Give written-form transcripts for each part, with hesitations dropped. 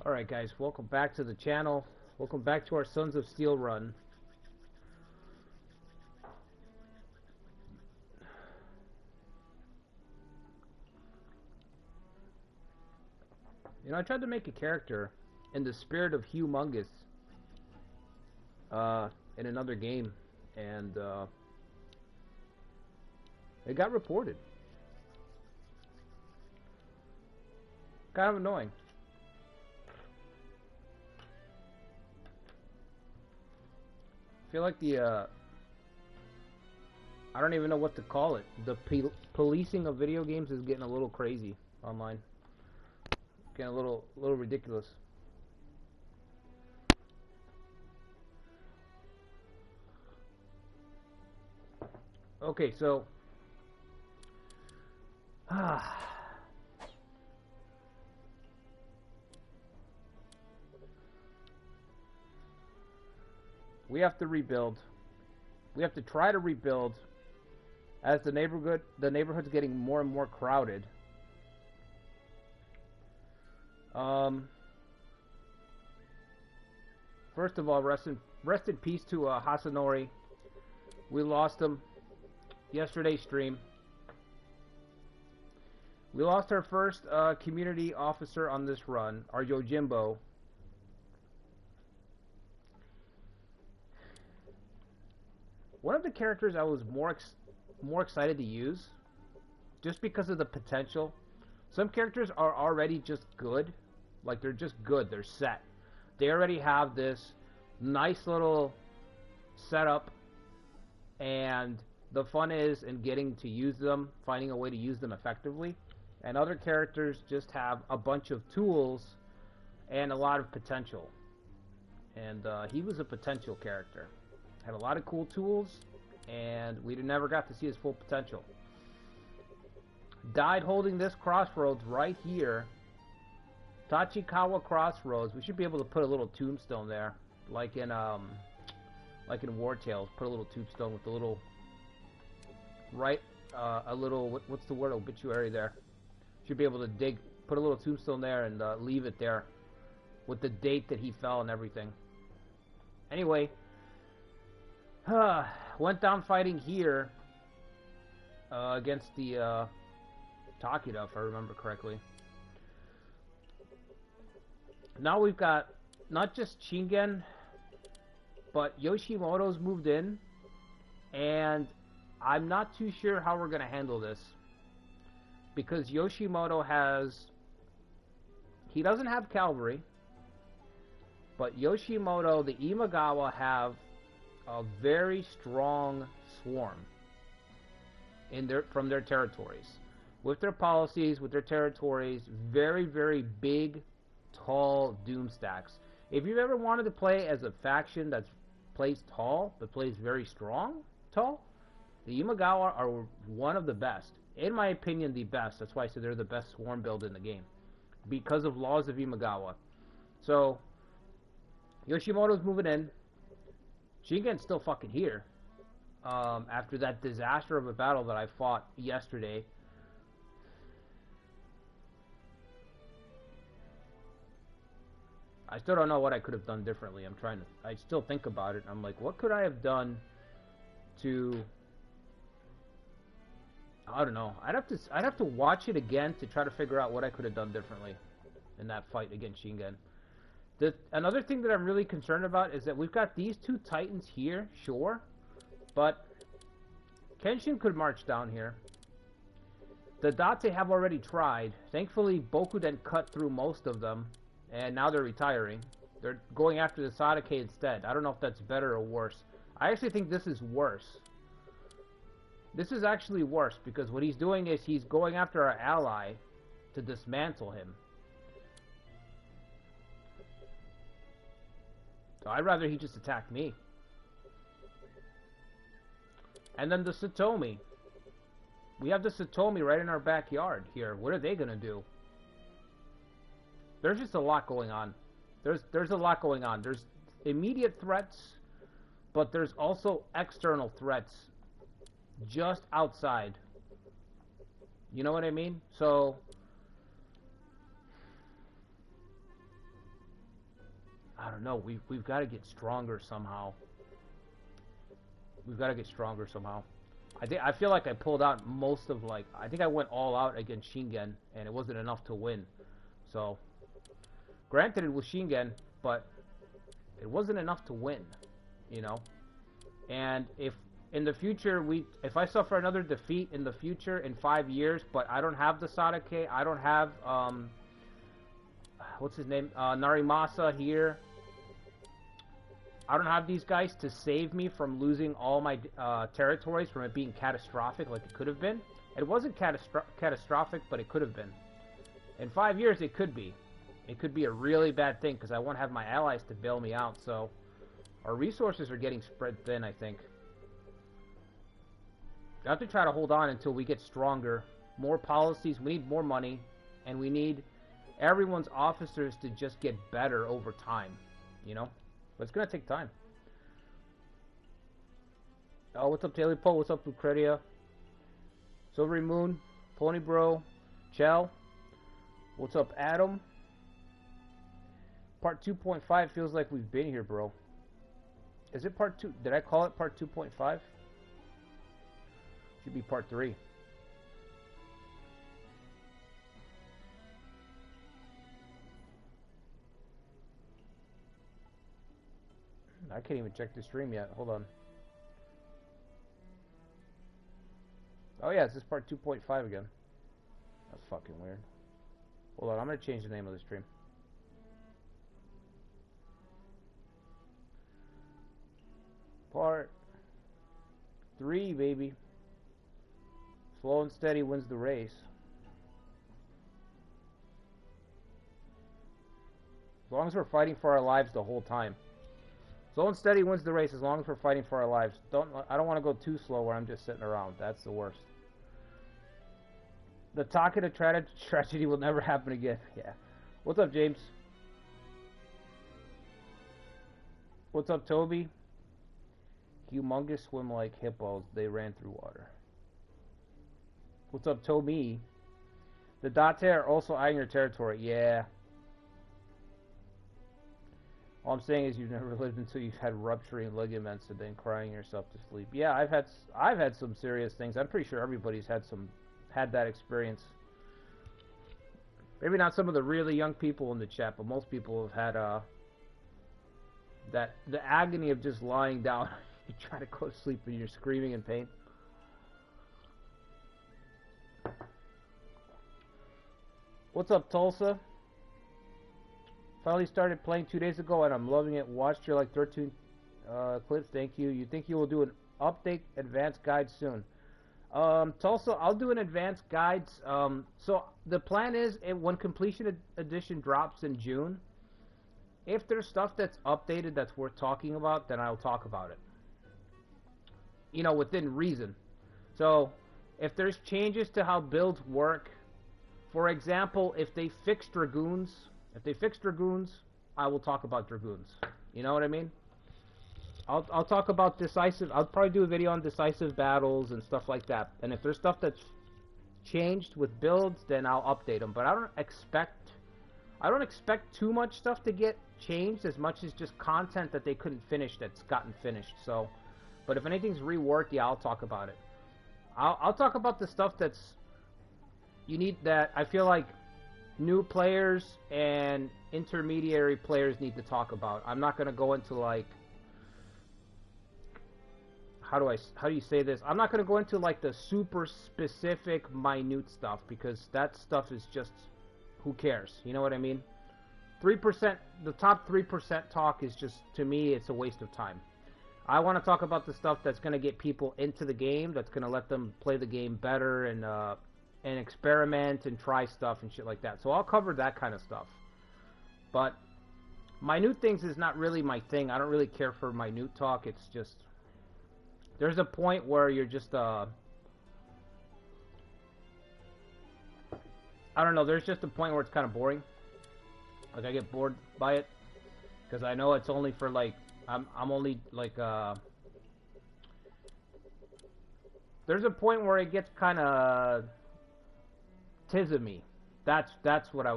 Alright guys, welcome back to the channel. Welcome back to our Sons of Steel run. You know, I tried to make a character in the spirit of Humongous in another game, and it got reported. Kind of annoying. I feel like the I don't even know what to call it. The policing of video games is getting a little crazy online. Getting a little ridiculous. Okay, so we have to rebuild. We have to try to rebuild as the neighborhood's getting more and more crowded. First of all, rest in peace to Hasanori. We lost him yesterday's stream. We lost our first community officer on this run, our Yojimbo. One of the characters I was more excited to use, just because of the potential. Some characters are already just good. Like, they're just good. They're set. They already have this nice little setup, and the fun is in getting to use them, finding a way to use them effectively. And other characters just have a bunch of tools and a lot of potential. And he was a potential character. Had a lot of cool tools, and we never got to see his full potential. Died holding this crossroads right here. Tachikawa Crossroads. We should be able to put a little tombstone there, like in War Tales. Put a little tombstone with a little what's the word, obituary there. Should be able to put a little tombstone there and leave it there with the date that he fell and everything. Anyway, went down fighting here against the Takeda, if I remember correctly. Now we've got not just Shingen, but Yoshimoto's moved in, and I'm not too sure how we're going to handle this, because Yoshimoto he doesn't have cavalry, but Yoshimoto, the Imagawa, have a very strong swarm from their territories. With their policies, with their territories, very, very big, tall doom stacks. If you've ever wanted to play as a faction that plays tall, but plays very strong, tall, the Imagawa are one of the best. In my opinion, the best. That's why I said they're the best swarm build in the game, because of laws of Imagawa. So, Yoshimoto's moving in. Shingen's still fucking here. After that disaster of a battle that I fought yesterday. I still don't know what I could have done differently. I still think about it. I'm like, what could I have done to, I don't know. I'd have to watch it again to try to figure out what I could have done differently in that fight against Shingen. Another thing that I'm really concerned about is that we've got these two titans here, sure, but Kenshin could march down here. The Date have already tried. Thankfully, Bokuden cut through most of them, and now they're retiring. They're going after the Sadake instead. I don't know if that's better or worse. I actually think this is worse. This is actually worse, because what he's doing is he's going after our ally to dismantle him. So I'd rather he just attack me. And then the Satomi. We have the Satomi right in our backyard here. What are they going to do? There's just a lot going on. There's a lot going on. There's immediate threats, but there's also external threats just outside. You know what I mean? So I don't know. We've got to get stronger somehow. We've got to get stronger somehow. I feel like I pulled out most of, like, I think I went all out against Shingen, and it wasn't enough to win. So, granted it was Shingen, but it wasn't enough to win, you know. And if in the future if I suffer another defeat in the future in 5 years, but I don't have the Sadake, I don't have what's his name, Narimasa here, I don't have these guys to save me from losing all my territories, from it being catastrophic like it could have been. It wasn't catastrophic, but it could have been. In 5 years, it could be. It could be a really bad thing, because I won't have my allies to bail me out, so our resources are getting spread thin, I think. I have to try to hold on until we get stronger. More policies, we need more money, and we need everyone's officers to just get better over time, you know? But it's going to take time. Oh, what's up, Taylor Poe? What's up, Lucretia? Silvery Moon, Pony Bro, Chell. What's up, Adam? Part 2.5 feels like we've been here, bro. Is it part 2? Did I call it part 2.5? Should be part 3. I can't even check the stream yet. Hold on. Oh yeah, this is part 2.5 again. That's fucking weird. Hold on, I'm gonna change the name of the stream. Part 3, baby. Slow and steady wins the race. As long as we're fighting for our lives the whole time. Slow and steady wins the race as long as we're fighting for our lives. I don't want to go too slow where I'm just sitting around. That's the worst. The Takeda tragedy will never happen again. Yeah. What's up, James? What's up, Toby? Humongous swim like hippos. They ran through water. What's up, Toby? The Date are also eyeing your territory. Yeah. All I'm saying is you've never lived until you've had rupturing ligaments and then crying yourself to sleep. Yeah, I've had some serious things. I'm pretty sure everybody's had that experience. Maybe not some of the really young people in the chat, but most people have had the agony of just lying down. You try to go to sleep and you're screaming in pain. What's up, Tulsa? Finally started playing 2 days ago and I'm loving it. Watched your like 13 clips. Thank you. You think you will do an update advanced guide soon? Tulsa, I'll do an advanced guides. So the plan is when completion edition drops in June, if there's stuff that's updated that's worth talking about, then I'll talk about it. You know, within reason. So if there's changes to how builds work, for example, if they fix Dragoons, I will talk about Dragoons. You know what I mean? I'll talk about decisive. I'll probably do a video on decisive battles and stuff like that. And if there's stuff that's changed with builds, then I'll update them. But I don't expect too much stuff to get changed as much as just content that they couldn't finish that's gotten finished. So, but if anything's reworked, yeah, I'll talk about it. I'll talk about the stuff that's you need that I feel like new players and intermediary players need to talk about. I'm not going to go into like how do you say this? I'm not going to go into like the super specific minute stuff because that stuff is just who cares? You know what I mean? 3%, the top 3% talk is just, to me, it's a waste of time. I want to talk about the stuff that's going to get people into the game, that's going to let them play the game better and experiment and try stuff and shit like that. So I'll cover that kind of stuff. But minute things is not really my thing. I don't really care for minute talk. It's just there's a point where you're just I don't know. There's just a point where it's kind of boring. Like I get bored by it because I know it's only for like I'm only like there's a point where it gets kind of tismy. That's the word I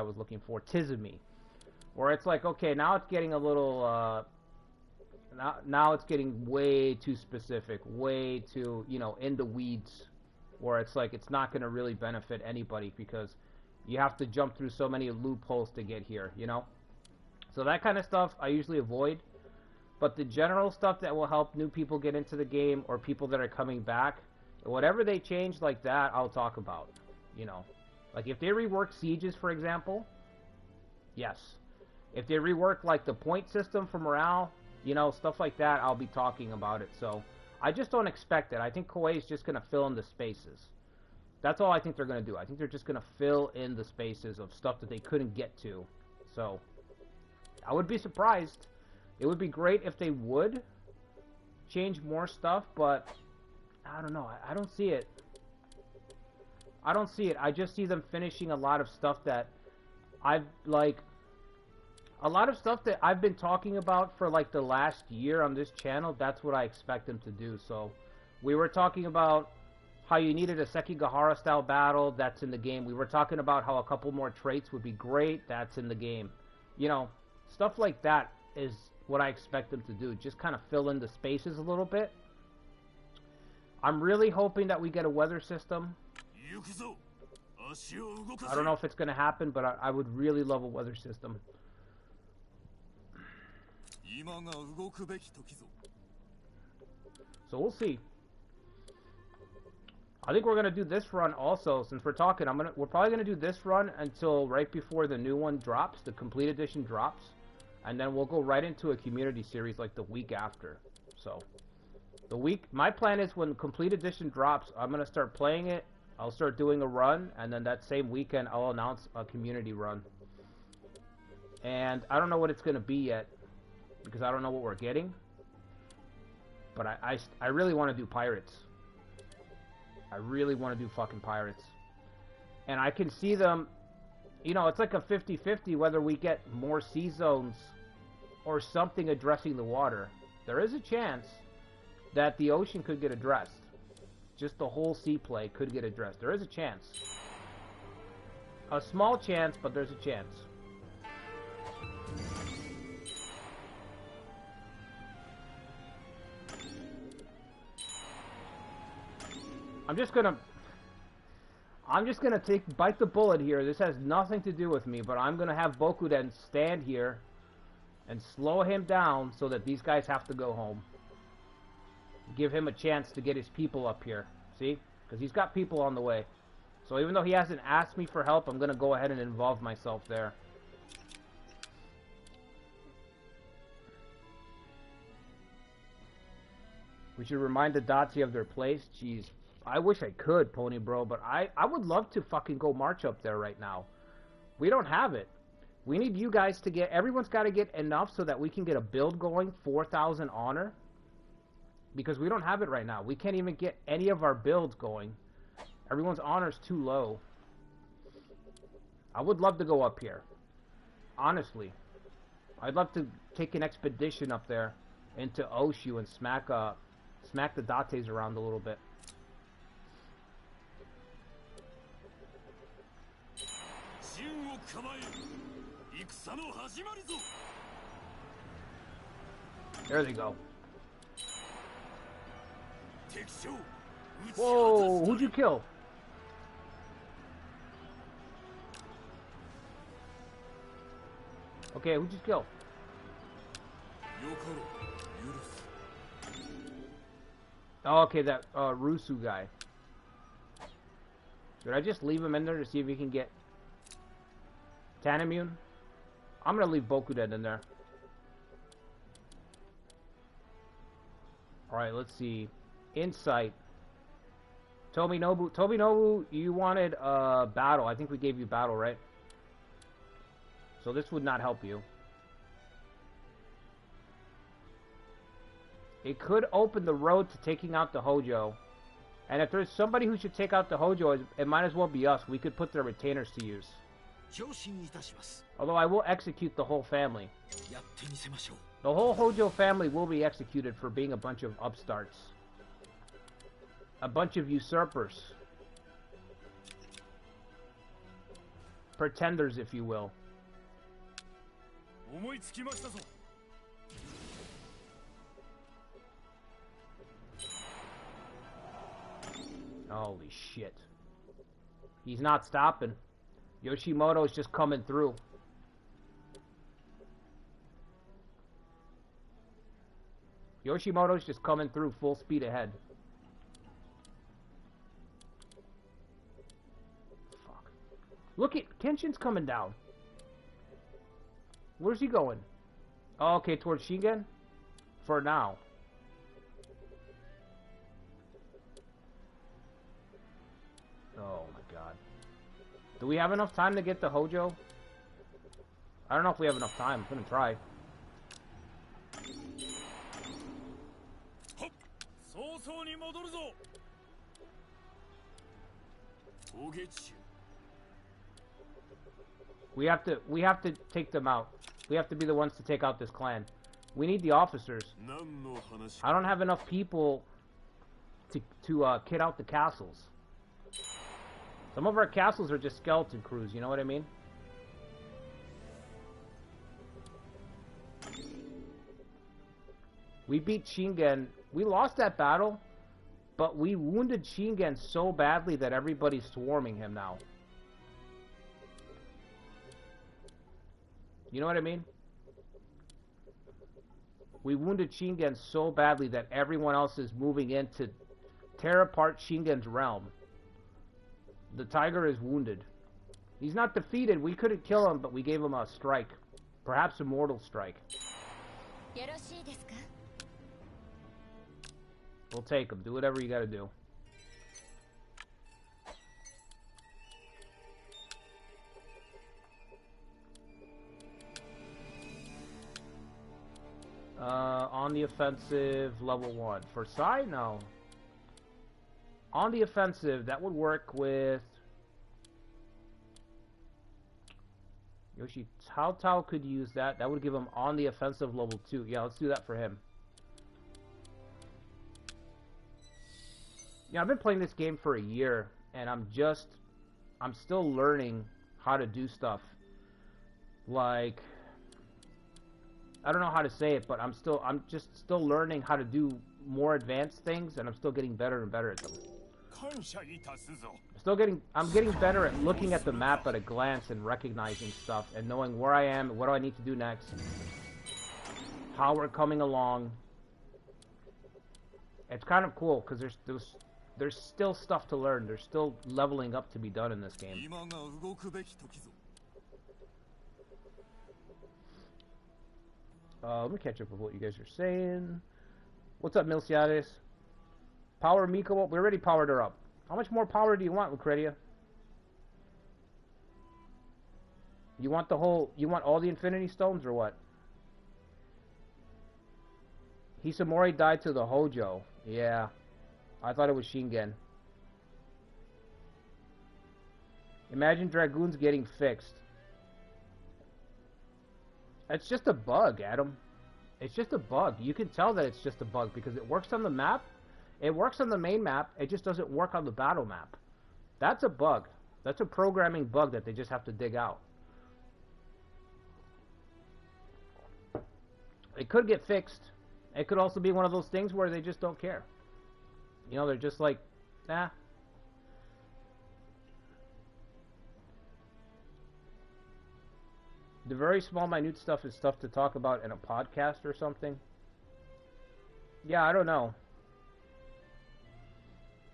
was looking for. Tismy. Where it's like, okay, now it's getting a little, now it's getting way too specific, way too, you know, in the weeds, where it's like it's not going to really benefit anybody because you have to jump through so many loopholes to get here, you know? So that kind of stuff I usually avoid. But the general stuff that will help new people get into the game or people that are coming back, whatever they change like that, I'll talk about, you know? Like if they rework sieges, for example, yes. If they rework like the point system for morale, you know, stuff like that, I'll be talking about it. So I just don't expect it. I think Koei is just going to fill in the spaces. That's all I think they're going to do. I think they're just going to fill in the spaces of stuff that they couldn't get to. So I would be surprised. It would be great if they would change more stuff, but I don't know. I don't see it. I don't see it. I just see them finishing a lot of stuff that I've, like, a lot of stuff that I've been talking about for, like, the last year on this channel. That's what I expect them to do. So we were talking about how you needed a Sekigahara-style battle. That's in the game. We were talking about how a couple more traits would be great. That's in the game. You know, stuff like that is what I expect them to do. Just kind of fill in the spaces a little bit. I'm really hoping that we get a weather system. I don't know if it's going to happen, but I would really love a weather system. So we'll see. I think we're going to do this run also. Since we're talking, we're probably going to do this run until right before the new one drops, the complete edition drops. And then we'll go right into a community series like the week after. So, my plan is when complete edition drops, I'm going to start playing it. I'll start doing a run, and then that same weekend I'll announce a community run. And I don't know what it's going to be yet, because I don't know what we're getting. But I really want to do pirates. I really want to do fucking pirates. And I can see them, you know, it's like a 50-50 whether we get more sea zones or something addressing the water. There is a chance that the ocean could get addressed. Just the whole sea play could get addressed. There is a chance. A small chance, but there's a chance. I'm just gonna bite the bullet here. This has nothing to do with me, but I'm gonna have Bokuden stand here and slow him down so that these guys have to go home. Give him a chance to get his people up here. See? Because he's got people on the way. So even though he hasn't asked me for help, I'm gonna go ahead and involve myself there. We should remind the Dotsie of their place. Jeez. I wish I could, Pony Bro, but I would love to fucking go march up there right now. We don't have it. We need you guys to get... Everyone's got to get enough so that we can get a build going, 4,000 honor. Because we don't have it right now. We can't even get any of our builds going. Everyone's honor's too low. I would love to go up here. Honestly. I'd love to take an expedition up there into Oshu and smack the Dates around a little bit. There they go. Whoa, who'd you kill? Okay, who'd you kill? Oh, okay, that Rusu guy. Should I just leave him in there to see if he can get Tanimune? I'm gonna leave Bokuden in there. Alright, let's see. Insight. Tominobu, you wanted battle. I think we gave you battle, right? So this would not help you. It could open the road to taking out the Hojo. And if there's somebody who should take out the Hojo, it might as well be us. We could put their retainers to use. Although I will execute the whole family. The whole Hojo family will be executed for being a bunch of upstarts. A bunch of usurpers. Pretenders, if you will. Holy shit. He's not stopping. Yoshimoto's just coming through. Yoshimoto's just coming through full speed ahead. Fuck. Look at Kenshin's coming down. Where's he going? Oh, okay, towards Shingen? For now. Oh my god. Do we have enough time to get the Hojo? I don't know if we have enough time. I'm gonna try. We have to take them out. We have to be the ones to take out this clan. We need the officers. I don't have enough people to kit out the castles. Some of our castles are just skeleton crews, you know what I mean? We beat Shingen. We lost that battle, but we wounded Shingen so badly that everybody's swarming him now. You know what I mean? We wounded Shingen so badly that everyone else is moving in to tear apart Shingen's realm. The tiger is wounded. He's not defeated. We couldn't kill him, but we gave him a strike. Perhaps a mortal strike. We'll take him. Do whatever you gotta do. On the offensive, level 1. For Sai, no. On the offensive, that would work with... Yoshi Tao could use that. That would give him on the offensive level 2. Yeah, let's do that for him. Yeah, I've been playing this game for a year, and I'm still learning how to do stuff. Like, I don't know how to say it, but I'm just still learning how to do more advanced things, and I'm still getting better and better at them. I'm getting better at looking at the map at a glance and recognizing stuff and knowing where I am and what do I need to do next. How we're coming along. It's kind of cool because there's still stuff to learn. There's still leveling up to be done in this game. Let me catch up with what you guys are saying. What's up, Milciades? Power Miko up. We already powered her up. How much more power do you want, Lucretia? You want all the Infinity Stones or what? Hisamori died to the Hojo. Yeah. I thought it was Shingen. Imagine Dragoons getting fixed. It's just a bug, Adam. It's just a bug. You can tell that it's just a bug because it works on the map. It works on the main map. It just doesn't work on the battle map. That's a bug. That's a programming bug that they just have to dig out. It could get fixed. It could also be one of those things where they just don't care. You know, they're just like, nah. The very small, minute stuff is stuff to talk about in a podcast or something. Yeah, I don't know.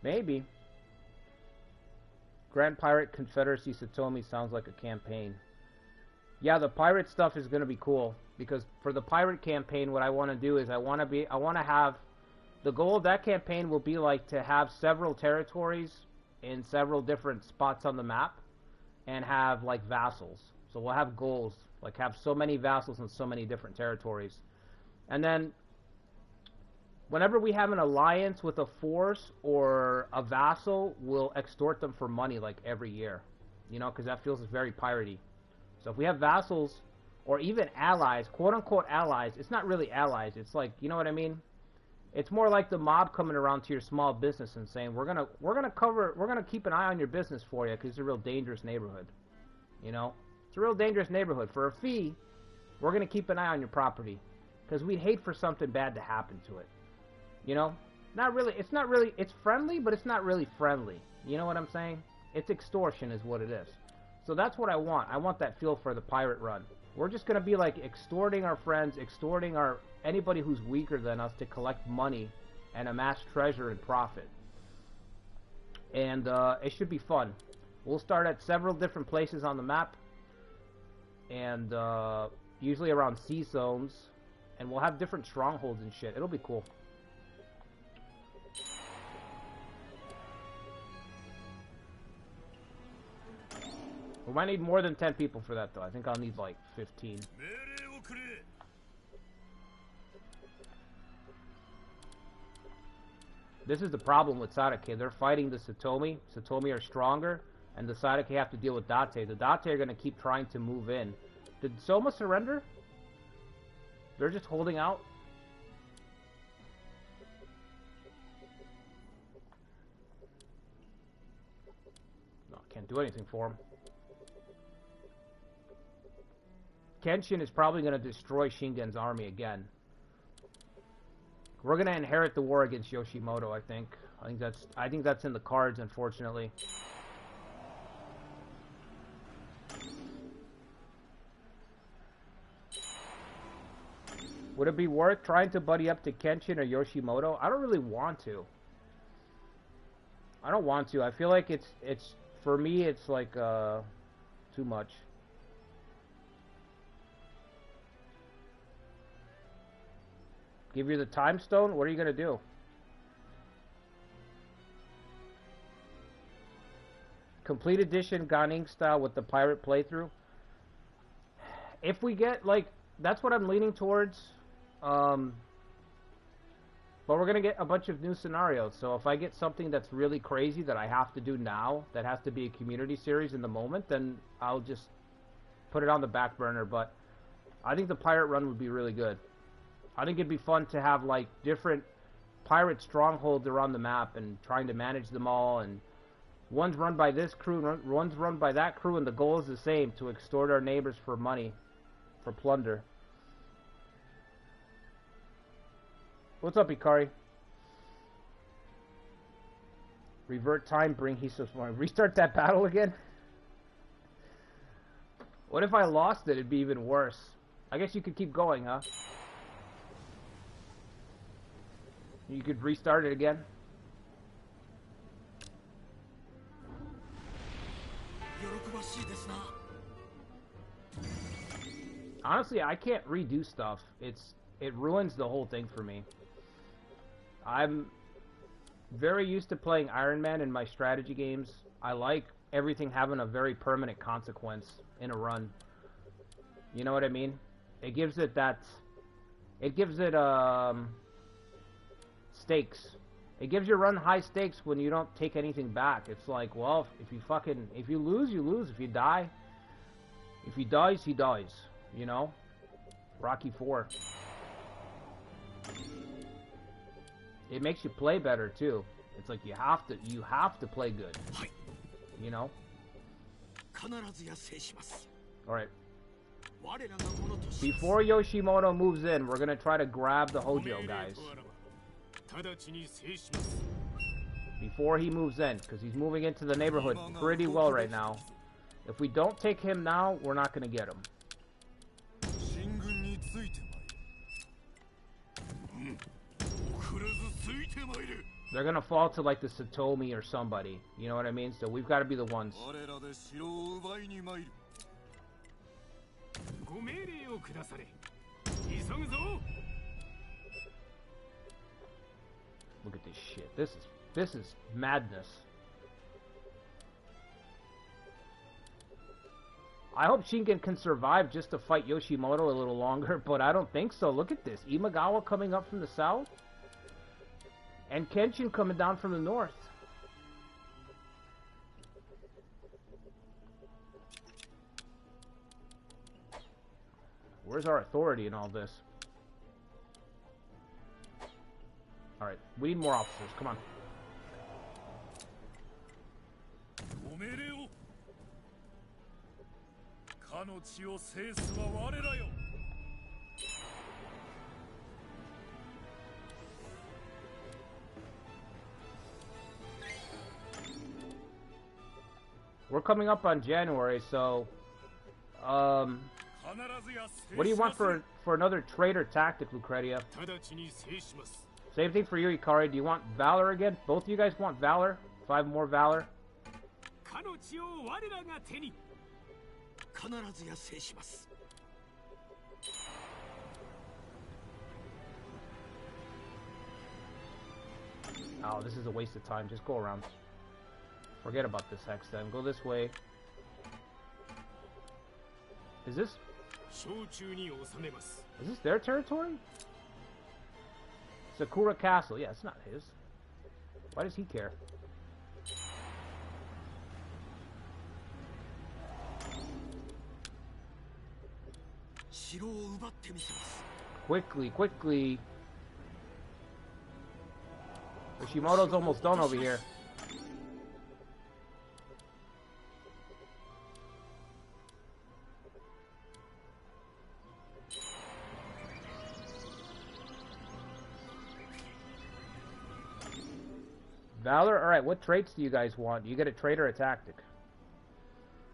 Maybe. Grand Pirate Confederacy Satomi sounds like a campaign. Yeah, the pirate stuff is going to be cool. Because for the pirate campaign, what I want to do is I want to have... The goal of that campaign will be like to have several territories in several different spots on the map. And have like vassals. So we'll have goals. Like have so many vassals in so many different territories. And then... whenever we have an alliance with a force or a vassal, we'll extort them for money like every year. You know, because that feels very piratey. So if we have vassals or even allies, quote-unquote allies, it's not really allies. It's like, you know what I mean? It's more like the mob coming around to your small business and saying, we're gonna keep an eye on your business for you because it's a real dangerous neighborhood. You know? It's a real dangerous neighborhood. For a fee, we're going to keep an eye on your property. Because we'd hate for something bad to happen to it. You know? Not really, it's friendly, but it's not really friendly. You know what I'm saying? It's extortion is what it is. So that's what I want. I want that feel for the pirate run. We're just going to be like extorting our friends, extorting anybody who's weaker than us to collect money and amass treasure and profit. And it should be fun. We'll start at several different places on the map. And usually around sea zones. And we'll have different strongholds and shit. It'll be cool. We might need more than 10 people for that, though. I think I'll need, like, 15. This is the problem with Sadake. They're fighting the Satomi. Satomi are stronger, and the Sadake have to deal with Date. The Date are going to keep trying to move in. Did Soma surrender? They're just holding out. No, can't do anything for him. Kenshin is probably going to destroy Shingen's army again. We're going to inherit the war against Yoshimoto, I think. I think that's in the cards, unfortunately. Would it be worth trying to buddy up to Kenshin or Yoshimoto? I don't really want to. I don't want to. I feel like it's for me it's like too much. Give you the time stone? What are you gonna do? Complete edition Ganing style with the pirate playthrough. If we get like, that's what I'm leaning towards. But we're gonna get a bunch of new scenarios. So if I get something that's really crazy that I have to do now, that has to be a community series in the moment, then I'll just put it on the back burner. But I think the pirate run would be really good. I think it'd be fun to have like different pirate strongholds around the map and trying to manage them all, and one's run by this crew, one's run by that crew, and the goal is the same, to extort our neighbors for money, for plunder. What's up, Ikari? Revert time, bring Hiso's morning. Restart that battle again? What if I lost it? It'd be even worse. I guess you could keep going, huh? You could restart it again. Honestly, I can't redo stuff. It ruins the whole thing for me. I'm very used to playing Iron Man in my strategy games. I like everything having a very permanent consequence in a run. You know what I mean? It gives it that... It gives it, stakes. It gives your run high stakes when you don't take anything back. It's like, well, if you lose, you lose. If you die, if he dies, he dies. You know? Rocky 4. It makes you play better too. It's like you have to play good. You know? Alright. Before Yoshimoto moves in, we're gonna try to grab the Hojo guys. Before he moves in, because he's moving into the neighborhood pretty well right now. If we don't take him now, we're not gonna get him. They're gonna fall to like the Satomi or somebody. You know what I mean? So we've got to be the ones. Look at this shit. This is madness. I hope Shingen can survive just to fight Yoshimoto a little longer, but I don't think so. Look at this. Imagawa coming up from the south. And Kenshin coming down from the north. Where's our authority in all this? Alright, we need more officers. Come on. We're coming up on January, so what do you want for another traitor tactic, Lucretia? Same thing for you, Ikari. Do you want Valor again? Both of you guys want Valor? 5 more Valor? Oh, this is a waste of time. Just go around. Forget about this hex then. Go this way. Is this their territory? Sakura Castle. Yeah, it's not his. Why does he care? Quickly, quickly. Yoshimoto's almost done over here. Valor? Alright, what traits do you guys want? Do you get a trait or a tactic?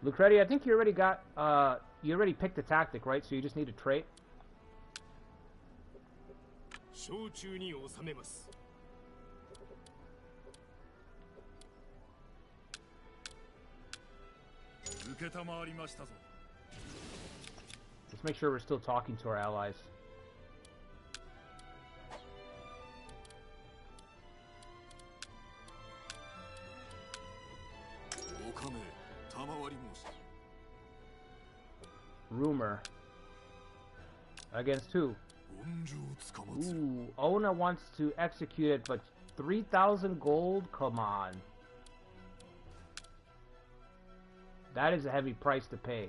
Lucretia, I think you already got, you already picked a tactic, right? So you just need a trait? Let's make sure we're still talking to our allies. Rumor. Against who? Ooh, Ona wants to execute it, but 3,000 gold? Come on. That is a heavy price to pay.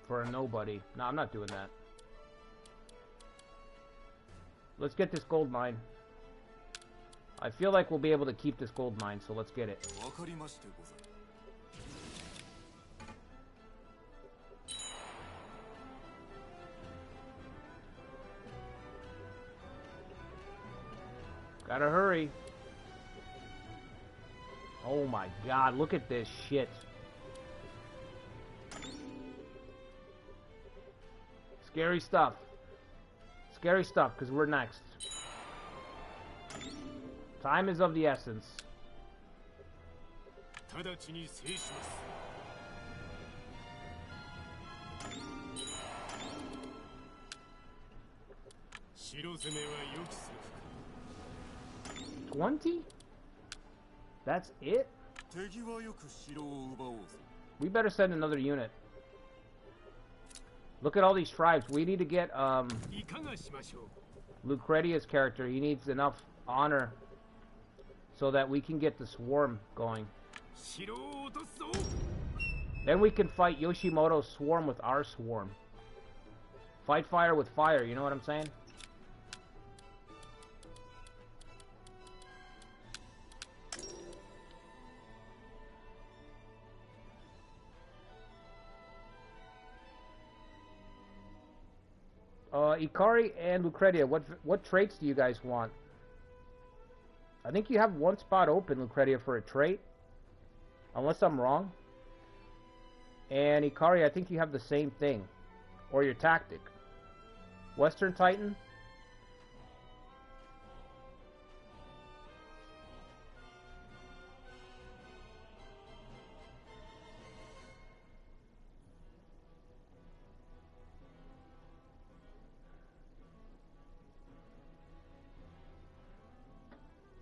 For a nobody. No, I'm not doing that. Let's get this gold mine. I feel like we'll be able to keep this gold mine, so let's get it. Gotta hurry. Oh my god, look at this shit. Scary stuff. Scary stuff, because we're next. Time is of the essence. $20? That's it? We better send another unit. Look at all these tribes. We need to get Lucretia's character. He needs enough honor so that we can get the swarm going. Then we can fight Yoshimoto's swarm with our swarm. Fight fire with fire, you know what I'm saying? Ikari and Lucretia, what traits do you guys want? I think you have one spot open, Lucretia, for a trait. Unless I'm wrong. And Ikari, I think you have the same thing. Or your tactic. Western Titan?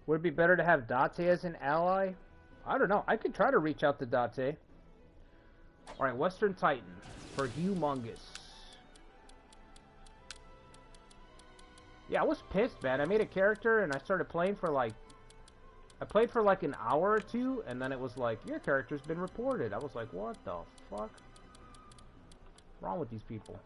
Would it be better to have Date as an ally? I don't know. I could try to reach out to Date. Alright, Western Titan for Humongous. Yeah, I was pissed, man. I made a character and I started playing for like... I played for like an hour or two and then it was like, your character's been reported. I was like, what the fuck? What's wrong with these people?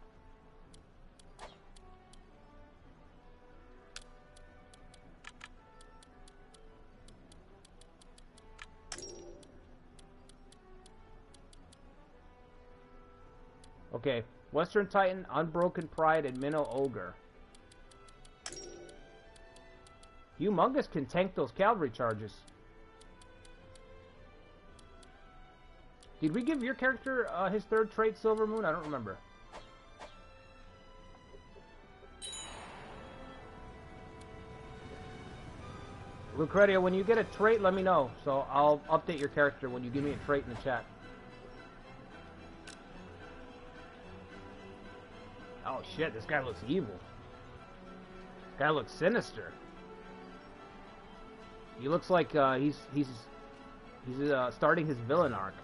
Okay, Western Titan, Unbroken Pride, and Minnow Ogre. Humongous can tank those cavalry charges. Did we give your character his third trait, Silver Moon? I don't remember. Lucretia, when you get a trait, let me know. So I'll update your character when you give me a trait in the chat. Oh shit, this guy looks evil. This guy looks sinister. He looks like he's starting his villain arc.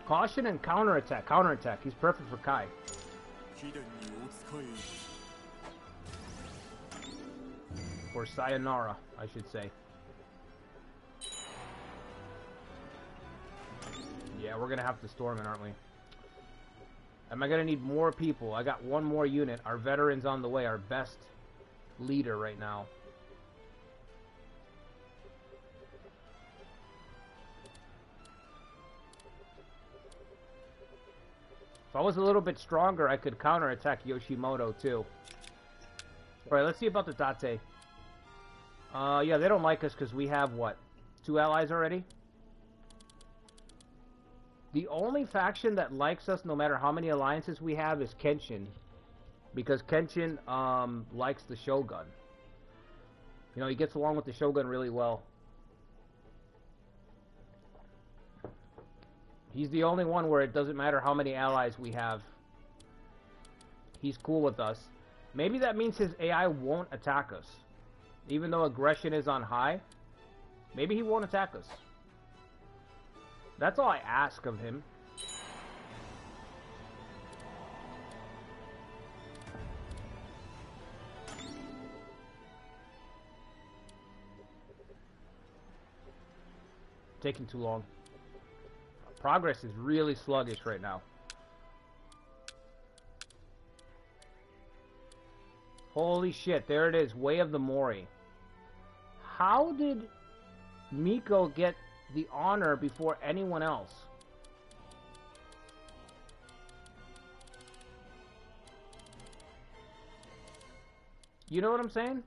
Caution and counterattack. Counterattack. He's perfect for Kai. Or sayonara, I should say. Yeah, we're gonna have to storm it, aren't we? Am I gonna need more people? I got one more unit. Our veteran's on the way. Our best leader right now. If I was a little bit stronger, I could counterattack Yoshimoto too. Alright, let's see about the Date. Yeah, they don't like us because we have, what, 2 allies already? The only faction that likes us, no matter how many alliances we have, is Kenshin. Because Kenshin, likes the Shogun. You know, he gets along with the Shogun really well. He's the only one where it doesn't matter how many allies we have. He's cool with us. Maybe that means his AI won't attack us. Even though aggression is on high, maybe he won't attack us. That's all I ask of him. Taking too long. Progress is really sluggish right now. Holy shit, there it is. Way of the Mori. How did Miko get the honor before anyone else? You know what I'm saying?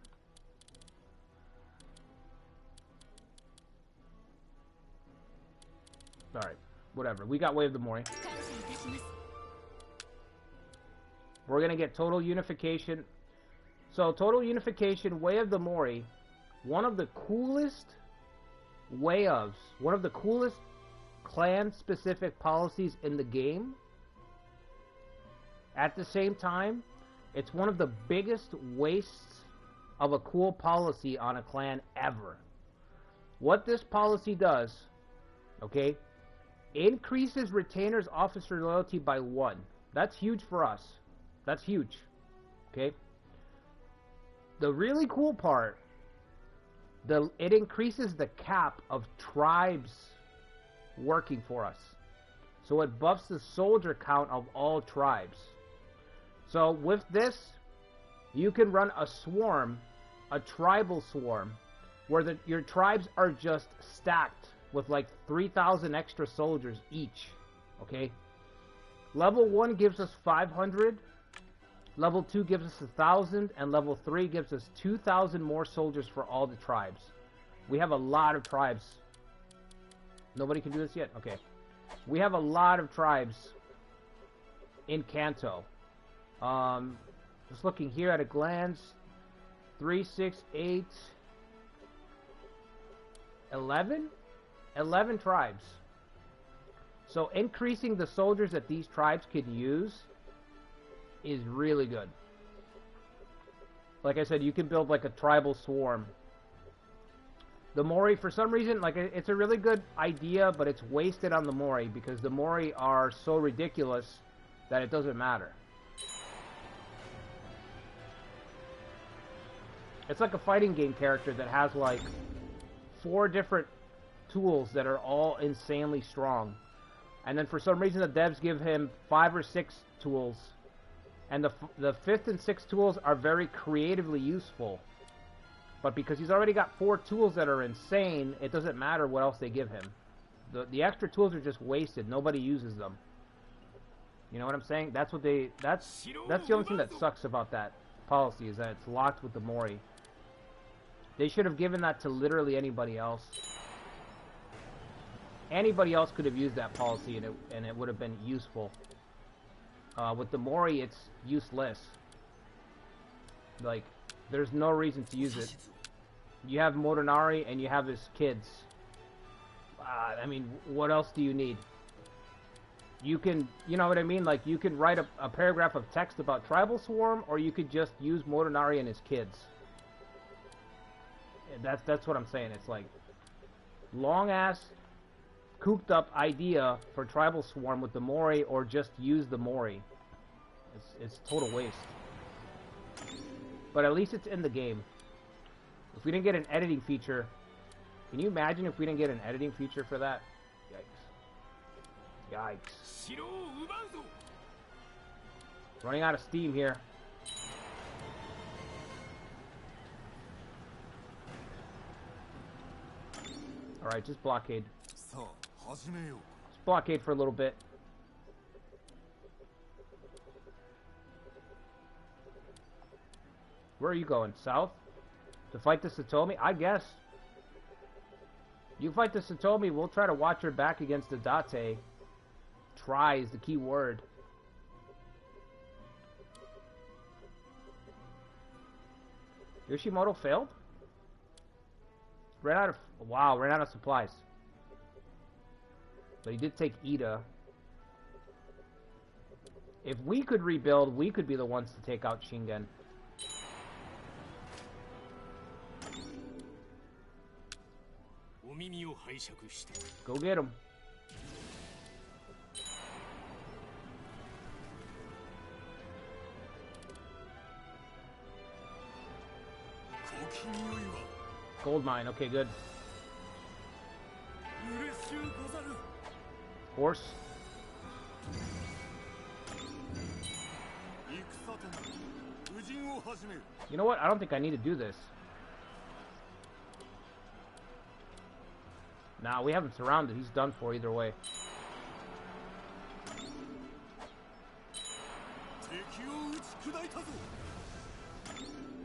Alright, whatever. We got Way of the Mori. We're gonna get total unification. So, total unification, Way of the Mori, one of the coolest one of the coolest clan-specific policies in the game. At the same time, it's one of the biggest wastes of a cool policy on a clan ever. What this policy does, okay, increases retainers officer loyalty by 1. That's huge for us. That's huge. Okay? The really cool part, it increases the cap of tribes working for us. So it buffs the soldier count of all tribes. So with this, you can run a swarm, a tribal swarm, where your tribes are just stacked with like 3,000 extra soldiers each. Okay? Level 1 gives us 500. Level 2 gives us 1,000, and level 3 gives us 2,000 more soldiers for all the tribes. We have a lot of tribes. Nobody can do this yet? Okay. We have a lot of tribes in Kanto. Just looking here at a glance, 3, 6, 8, 11? 11 tribes. So increasing the soldiers that these tribes can use is really good. Like I said, you can build like a tribal swarm. The Mori, for some reason, like, it's a really good idea, but it's wasted on the Mori because the Mori are so ridiculous that it doesn't matter. It's like a fighting game character that has like 4 different tools that are all insanely strong. And then for some reason the devs give him 5 or 6 tools. And the 5th and 6th tools are very creatively useful. But because he's already got 4 tools that are insane, it doesn't matter what else they give him. The extra tools are just wasted. Nobody uses them. You know what I'm saying? That's what they. That's the only thing that sucks about that policy, is that it's locked with the Mori. They should have given that to literally anybody else. Anybody else could have used that policy, and it would have been useful. With the Mori, it's useless. Like, there's no reason to use it. You have Motonari and you have his kids. I mean, what else do you need? You can, you know what I mean? Like, you could write a paragraph of text about Tribal Swarm, or you could just use Motonari and his kids. That's what I'm saying. It's like, long-ass, cooped-up idea for Tribal Swarm with the Mori, or just use the Mori. It's total waste. But at least it's in the game. If we didn't get an editing feature, can you imagine if we didn't get an editing feature for that? Yikes. Yikes. Running out of steam here. Alright, just blockade. Just blockade for a little bit. Where are you going? South? To fight the Satomi? I guess. You fight the Satomi, we'll try to watch her back against the Date. Try is the key word. Yoshimoto failed? Ran out of... Wow, ran out of supplies. But he did take Ida. If we could rebuild, we could be the ones to take out Shingen. Go get him. Gold mine, okay, good. Horse. You know what? I don't think I need to do this. Nah, we have him surrounded. He's done for either way.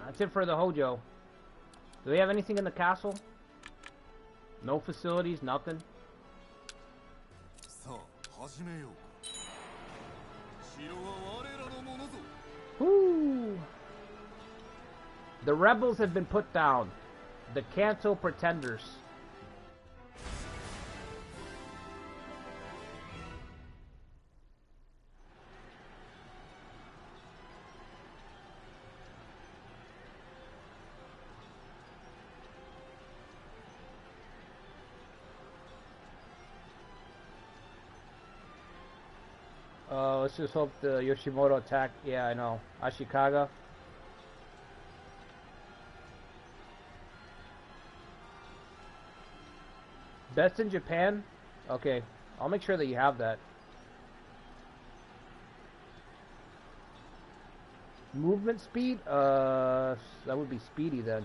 That's it for the Hojo. Do they have anything in the castle? No facilities, nothing? Whoo! The rebels have been put down. The Kanto pretenders. Let's just hope the Yoshimoto attack. Yeah, I know. Ashikaga. Best in Japan? Okay. I'll make sure that you have that. Movement speed? That would be speedy then.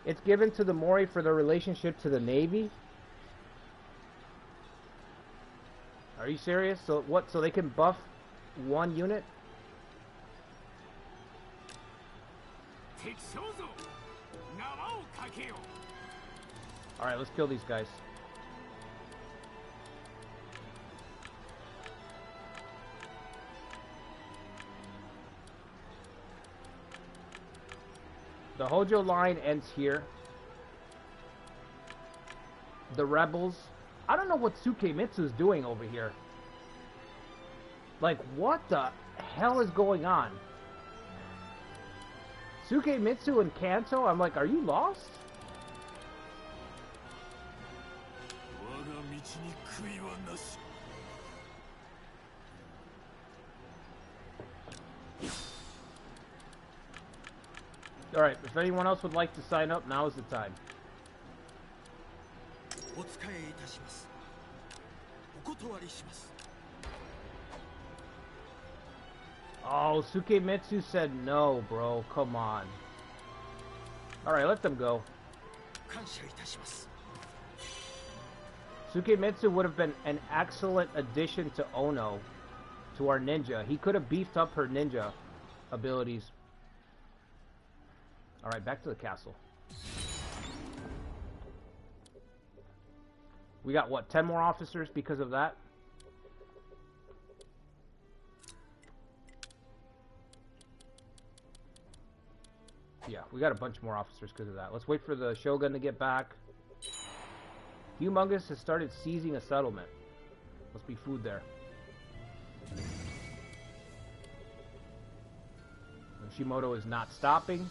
It's given to the Mori for their relationship to the Navy? Are you serious? So what? So they can buff one unit? Alright, let's kill these guys. The Hojo line ends here. The rebels. I don't know what Sukemitsu is doing over here. Like, what the hell is going on? Sukemitsu and Kanto, I'm like, are you lost? Alright, if anyone else would like to sign up, now is the time. Oh, Sukemitsu said no, bro. Come on. Alright, let them go. Sukemitsu would have been an excellent addition to Ono, to our ninja. He could have beefed up her ninja abilities. Alright, back to the castle. We got, what, 10 more officers because of that? Yeah, we got a bunch more officers because of that. Let's wait for the Shogun to get back. Humongous has started seizing a settlement. Must be food there. Yoshimoto is not stopping.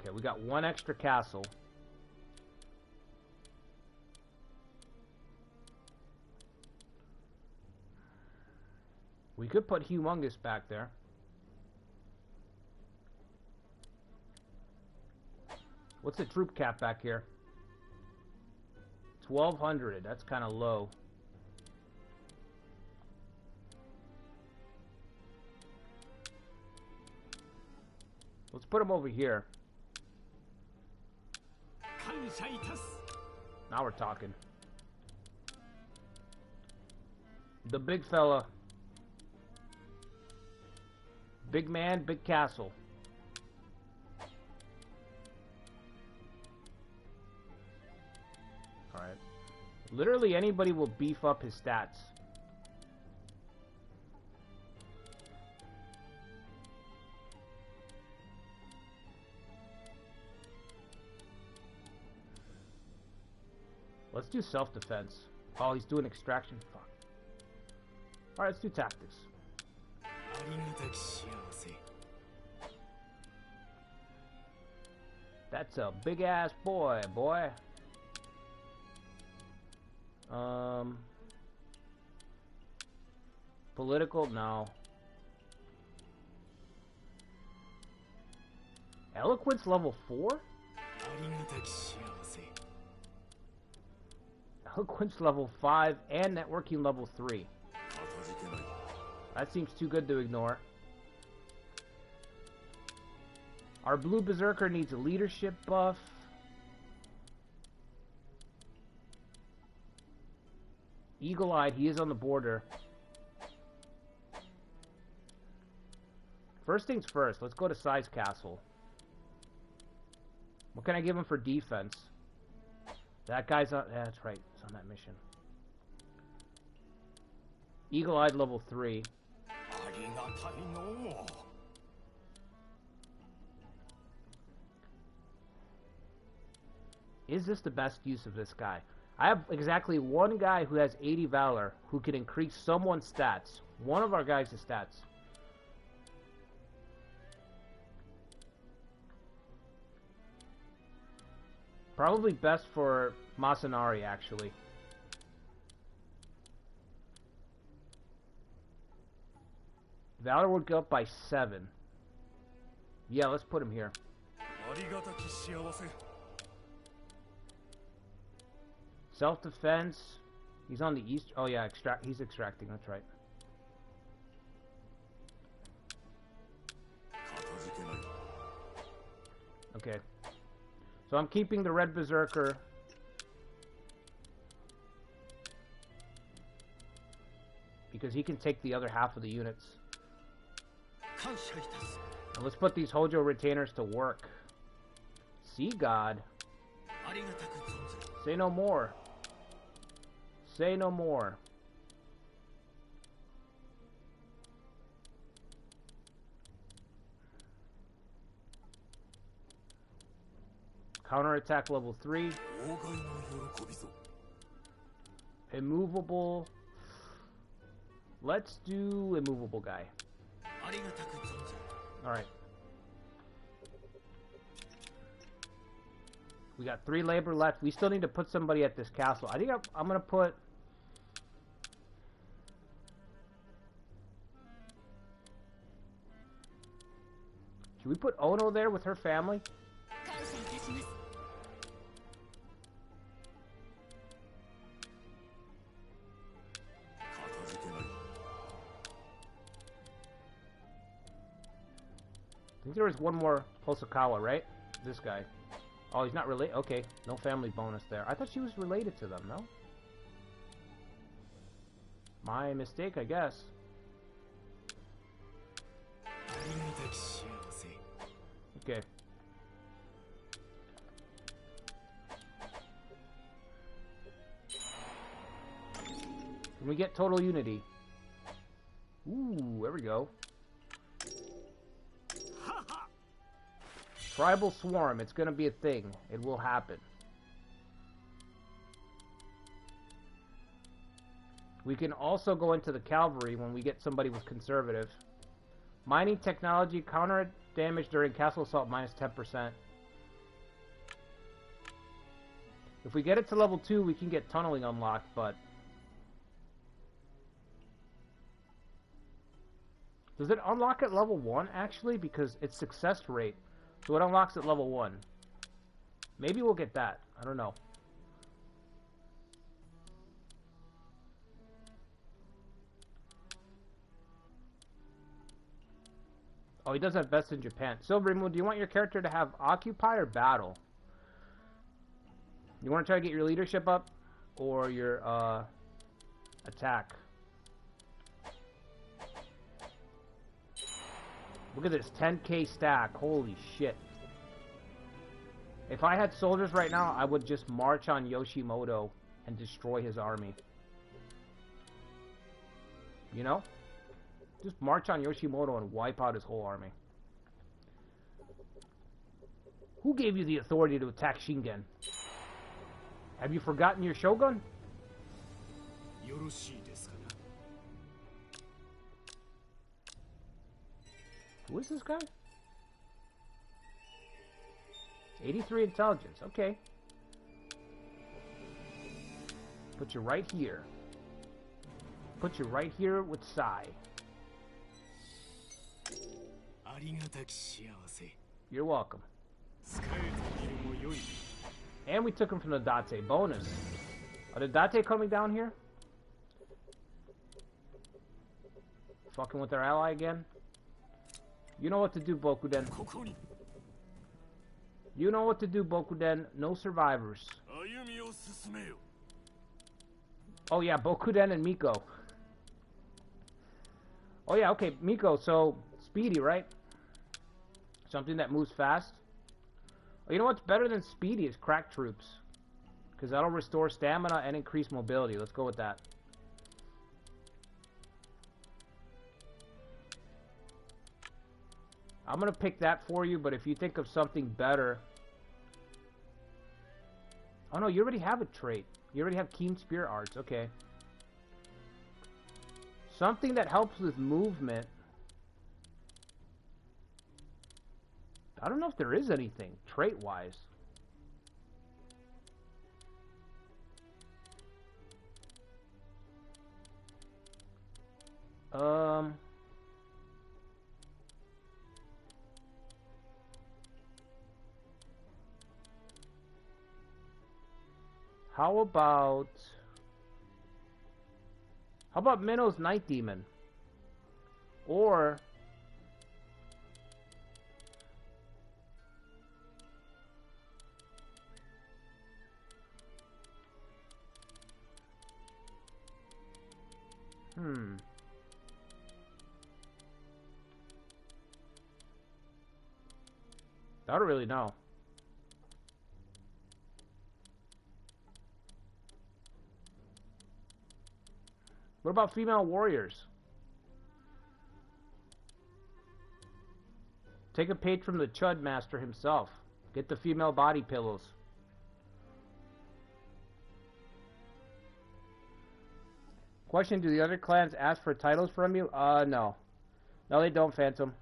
Okay, we got one extra castle. We could put Humongous back there. What's the troop cap back here? 1,200. That's kind of low. Let's put him over here. Now we're talking. The big fella. Big man, big castle. Alright. Literally anybody will beef up his stats. Let's do self-defense. Oh, he's doing extraction. Fuck. Alright, let's do tactics. That's a big-ass boy. Political? No. Eloquence level 4? Eloquence level 5 and networking level 3. That seems too good to ignore. Our blue berserker needs a leadership buff. Eagle-eyed, he is on the border. First things first, let's go to Size Castle. What can I give him for defense? That guy's on... Yeah, that's right, he's on that mission. Eagle-eyed level 3. Is this the best use of this guy? I have exactly one guy who has 80 Valor who can increase someone's stats. One of our guys' stats. Probably best for Masanari, actually. Valor would go up by 7. Yeah, let's put him here. Self-defense. He's on the east. Oh yeah, he's extracting. That's right. Okay. So I'm keeping the red berserker. Because he can take the other half of the units. Now let's put these Hojo retainers to work. Sea God. Say no more. Say no more. Counterattack level 3. Immovable. Let's do immovable guy. Alright. We got 3 labor left. We still need to put somebody at this castle. I think I'm going to put... Should we put Ono there with her family? think there was one more Hosokawa, right? This guy. Oh, he's not related. Okay, no family bonus there. I thought she was related to them, no? My mistake, I guess. Okay. Can we get total unity? Ooh, there we go. Tribal swarm, it's gonna be a thing. It will happen. We can also go into the cavalry when we get somebody with conservative. Mining technology, counter damage during castle assault minus 10%. If we get it to level 2, we can get tunneling unlocked, but... Does it unlock at level 1, actually? Because it's success rate. So it unlocks at level 1. Maybe we'll get that. I don't know. Oh, he does have best in Japan. Silvery Moon, do you want your character to have Occupy or Battle? You want to try to get your leadership up? Or your, attack? Look at this, 10k stack. Holy shit. If I had soldiers right now, I would just march on Yoshimoto and destroy his army. You know? Just march on Yoshimoto and wipe out his whole army. Who gave you the authority to attack Shingen? Have you forgotten your shogun? Who is this guy? 83 intelligence, okay. Put you right here. Put you right here with Sai. You're welcome. And we took him from the Date. Bonus. Are the Date coming down here? Fucking with their ally again? You know what to do, Bokuden. You know what to do, Bokuden. No survivors. Oh yeah, Bokuden and Miko. Oh yeah, okay, Miko, so speedy, right? Something that moves fast. Oh, you know what's better than speedy is crack troops. Because that'll restore stamina and increase mobility. Let's go with that. I'm going to pick that for you, but if you think of something better... Oh no, you already have a trait. You already have Keen Spear Arts, okay. Something that helps with movement. I don't know if there is anything, trait-wise. How about Minno's Night Demon? Or I don't really know. What about female warriors? Take a page from the Chud Master himself. Get the female body pillows. Question, do the other clans ask for titles from you? No. No, they don't, Phantom.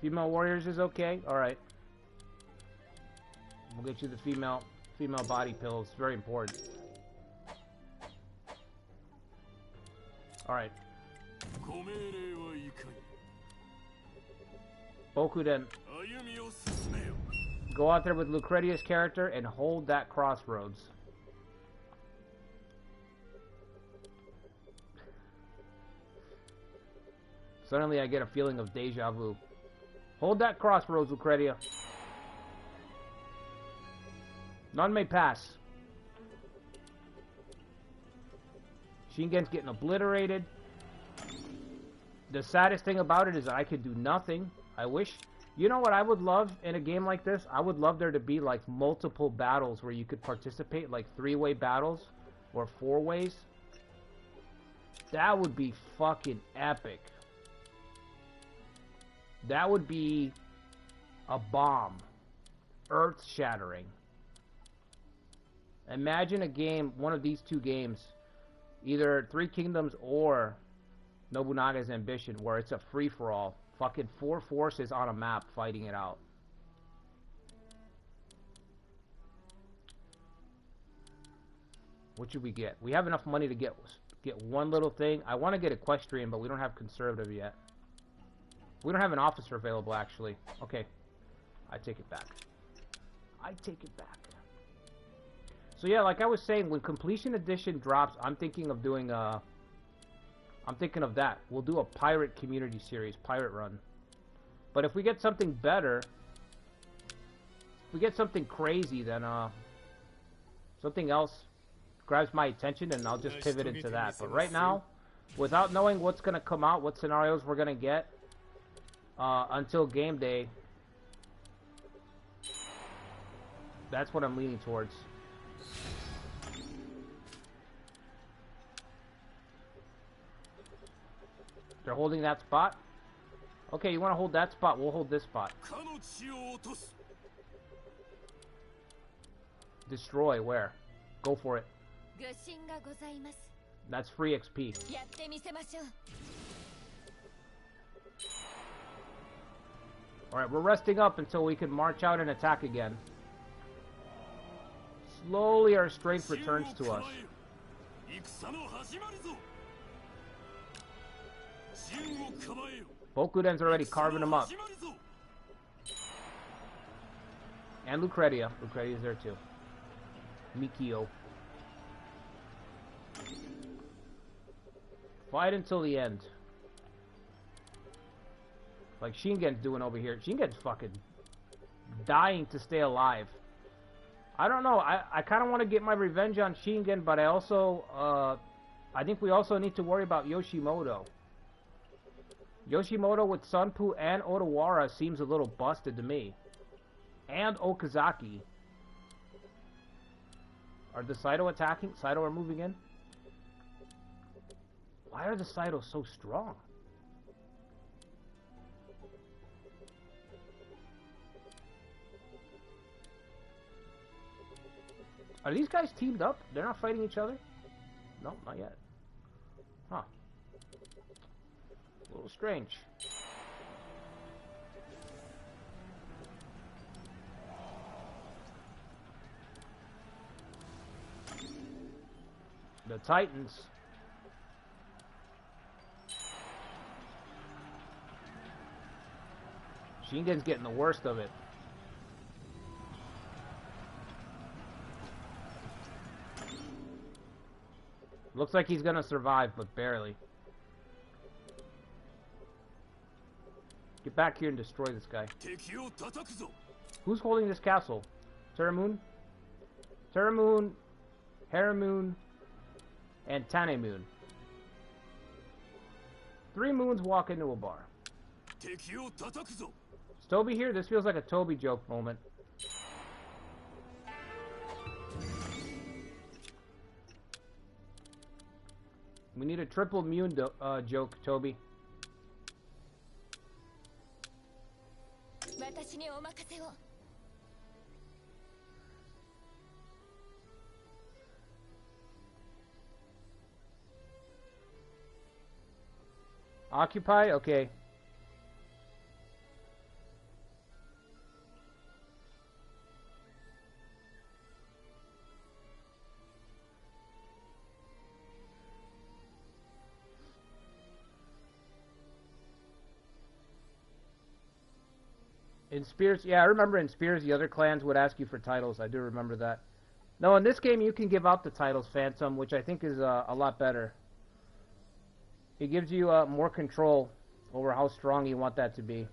Female warriors is okay? Alright. We'll get you the female body pills. It's very important. Alright. Bokuden. Go out there with Lucretia's character and hold that crossroads. Suddenly I get a feeling of deja vu. Hold that crossroads, Lucretia. None may pass. Shingen's getting obliterated. The saddest thing about it is that I could do nothing. I wish... You know what I would love in a game like this? I would love there to be like multiple battles where you could participate, like 3-way battles or 4-ways. That would be fucking epic. That would be a bomb. Earth-shattering. Imagine a game, one of these two games, either Three Kingdoms or Nobunaga's Ambition, where it's a free-for-all. Fucking 4 forces on a map fighting it out. What should we get? We have enough money to get one little thing. I want to get Equestrian, but we don't have Conservative yet. We don't have an officer available, actually. Okay. I take it back. I take it back. So yeah, like I was saying, when Completion Edition drops, I'm thinking of doing a... I'm thinking of that. We'll do a pirate community series, pirate run. But if we get something better, if we get something crazy, then something else grabs my attention, and I'll just pivot into that. But right now, without knowing what's going to come out, what scenarios we're going to get until game day, that's what I'm leaning towards. They're holding that spot? Okay, you want to hold that spot? We'll hold this spot. Destroy, where? Go for it. That's free XP. Alright, we're resting up until we can march out and attack again. Slowly our strength returns to us. Bokuden's already carving them up. And Lucretia. Lucretia's there too. Mikio. Fight until the end. Like Shingen's doing over here. Shingen's fucking dying to stay alive. I don't know. I kind of want to get my revenge on Shingen, but I also, I think we also need to worry about Yoshimoto. Yoshimoto with Sunpu and Odawara seems a little busted to me. And Okazaki. Are the Saito attacking? Saito are moving in? Why are the Saito so strong? Are these guys teamed up? They're not fighting each other? No, not yet. Huh. A little strange. The Titans. Shingen's getting the worst of it. Looks like he's gonna survive, but barely. Get back here and destroy this guy. Who's holding this castle? Terramoon? Terramoon, Haramoon, and Tanemoon. 3 moons walk into a bar. Is Toby here? This feels like a Toby joke moment. We need a triple Moon joke, Toby. Occupy? Okay. In Spears, yeah, I remember in Spears the other clans would ask you for titles. I do remember that. No, in this game you can give out the titles, Phantom, which I think is a lot better. It gives you more control over how strong you want that to be.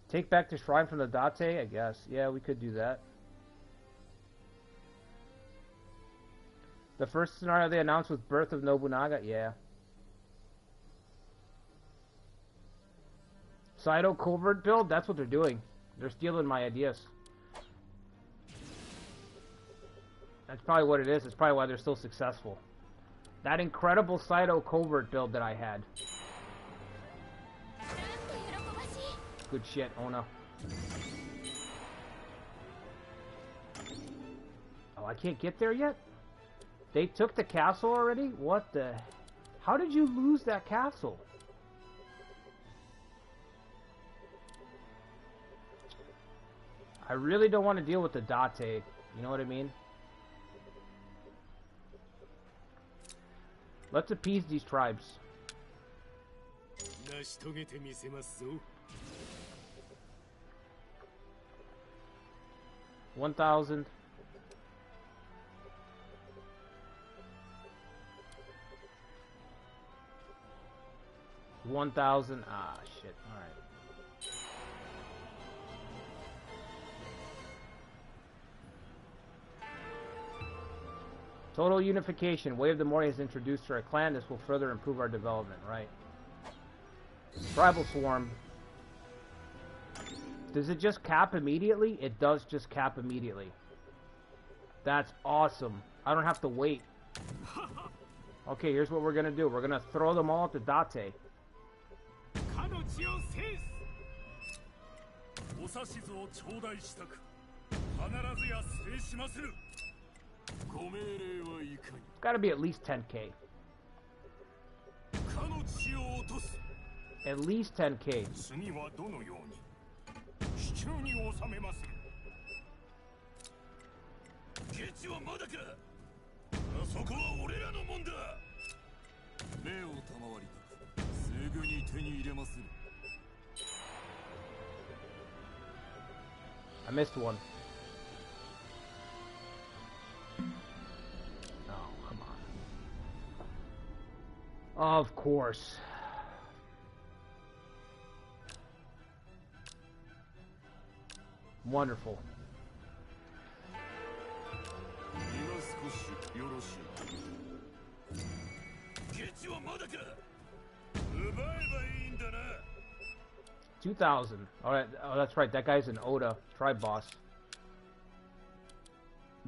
Take back the shrine from the Date, I guess. Yeah, we could do that. The first scenario they announced was Birth of Nobunaga, yeah. Saito covert build, that's what they're doing. They're stealing my ideas. That's probably what it is. It's probably why they're still successful. That incredible Saito covert build that I had. Good shit, Ona. Oh, I can't get there yet? They took the castle already? What the... How did you lose that castle? I really don't want to deal with the Date. You know what I mean? Let's appease these tribes. 1,000. 1,000. Ah, shit. All right. Total unification. Way of the Morning is introduced to our clan. This will further improve our development, right? Tribal Swarm. Does it just cap immediately? It does just cap immediately. That's awesome. I don't have to wait. Okay, here's what we're gonna do. We're gonna throw them all at the Date. It's gotta be at least 10k. At least 10k. I missed one. Oh, come on. Of course. Wonderful. $2,000. Alright, oh, that's right. That guy's an Oda tribe boss.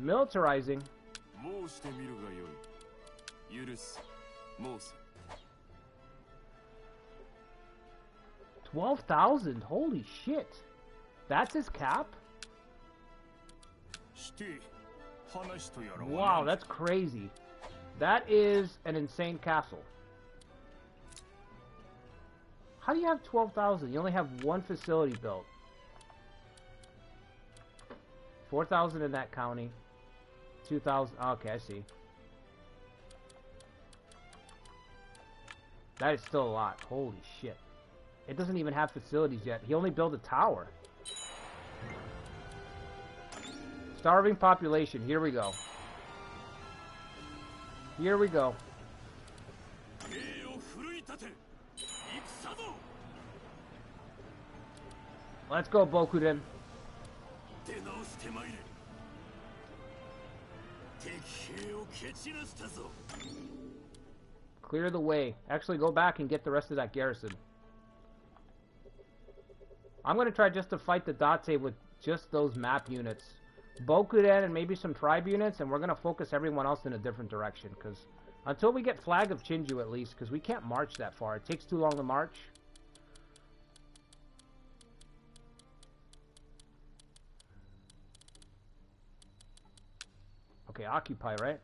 Militarizing. 12,000. Holy shit. That's his cap? Wow, that's crazy. That is an insane castle. How do you have 12,000? You only have one facility built. 4,000 in that county. 2,000. Okay, I see. That is still a lot. Holy shit. It doesn't even have facilities yet. He only built a tower. Starving population. Here we go. Here we go. Let's go, Bokuden. Clear the way. Actually, go back and get the rest of that garrison. I'm going to try just to fight the Date with just those map units. Bokuden and maybe some tribe units, and we're going to focus everyone else in a different direction. Because until we get Flag of Chinju at least, because we can't march that far. It takes too long to march. Okay, occupy, right?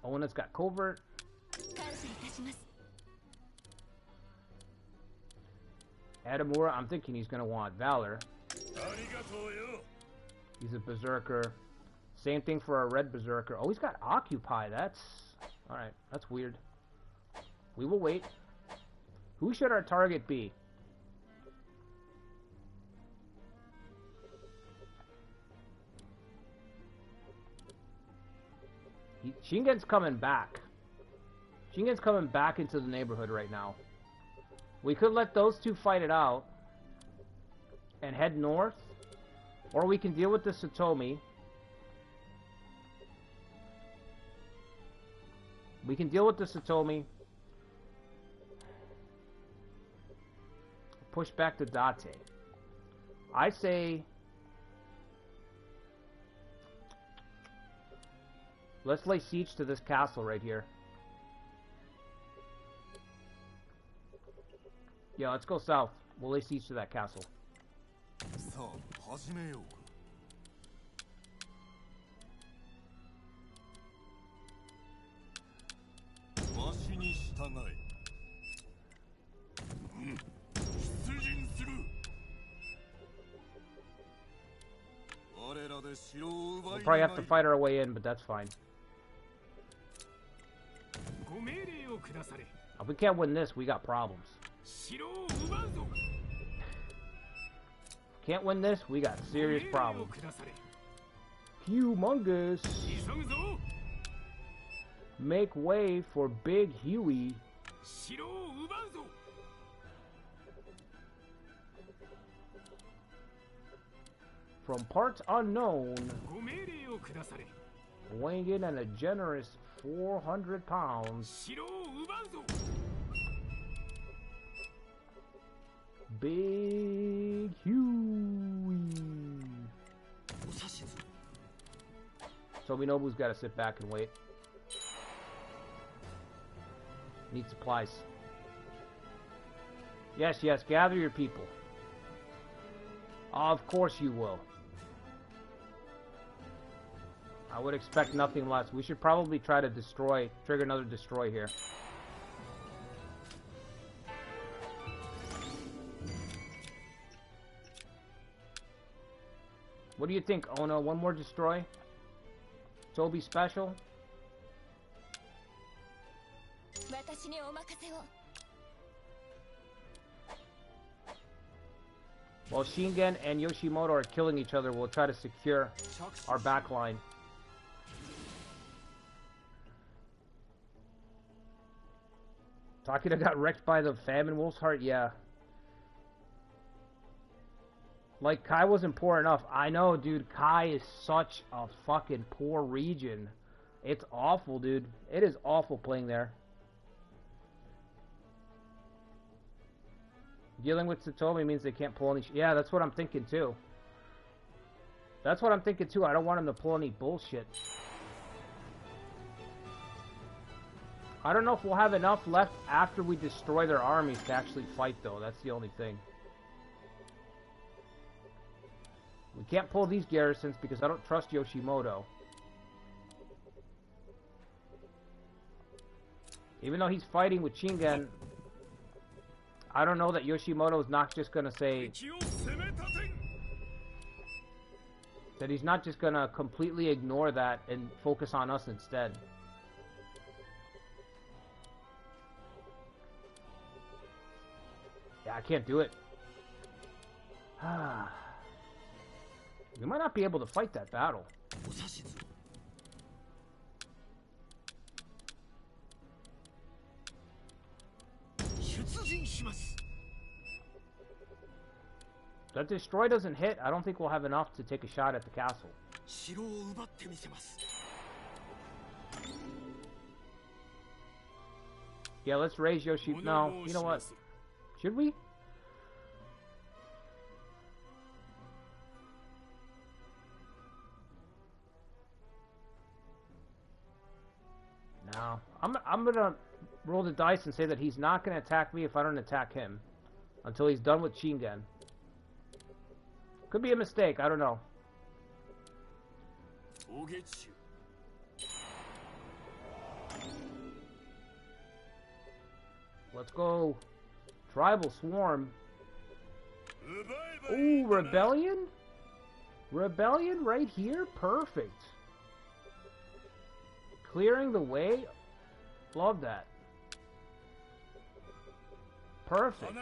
Ona's got covert. Adamura, I'm thinking he's going to want Valor. He's a Berserker. Same thing for our Red Berserker. Oh, he's got Occupy. That's... Alright, that's weird. We will wait. Who should our target be? Shingen's coming back. Shingen's coming back into the neighborhood right now. We could let those two fight it out and head north, or we can deal with the Satomi. We can deal with the Satomi. Push back to Date. I say let's lay siege to this castle right here. Yeah, let's go south. We'll lay siege to that castle. We'll probably have to fight our way in, but that's fine. If we can't win this, we got problems. Can't win this, we got serious problems. Humongous. Make way for Big Huey. From parts unknown, weighing in at a generous 400 pounds. Big Huey. Sobinobu's got to sit back and wait. Need supplies. Yes, yes, gather your people. Of course you will. I would expect nothing less. We should probably try to trigger another destroy here. What do you think, Ono? One more destroy? Toby special? While Shingen and Yoshimoto are killing each other, we'll try to secure our backline. Takeda got wrecked by the famine wolf's heart, yeah. Like, Kai wasn't poor enough. I know, dude. Kai is such a fucking poor region. It's awful, dude. It is awful playing there. Dealing with Satomi means they can't pull any... Yeah, that's what I'm thinking, too. That's what I'm thinking, too. I don't want him to pull any bullshit. I don't know if we'll have enough left after we destroy their armies to actually fight, though. That's the only thing. We can't pull these garrisons because I don't trust Yoshimoto. Even though he's fighting with Shingen, I don't know that Yoshimoto is not just going to say... that he's not just going to completely ignore that and focus on us instead. Yeah, I can't do it. We might not be able to fight that battle. If that destroy doesn't hit, I don't think we'll have enough to take a shot at the castle. Yeah, let's raise Yoshi. No, you know what? Should we? No. I'm gonna roll the dice and say that he's not gonna attack me if I don't attack him until he's done with Shingen. Could be a mistake, I don't know. Let's go. Tribal Swarm. Ooh, Rebellion? Rebellion right here? Perfect. Clearing the way? Love that. Perfect.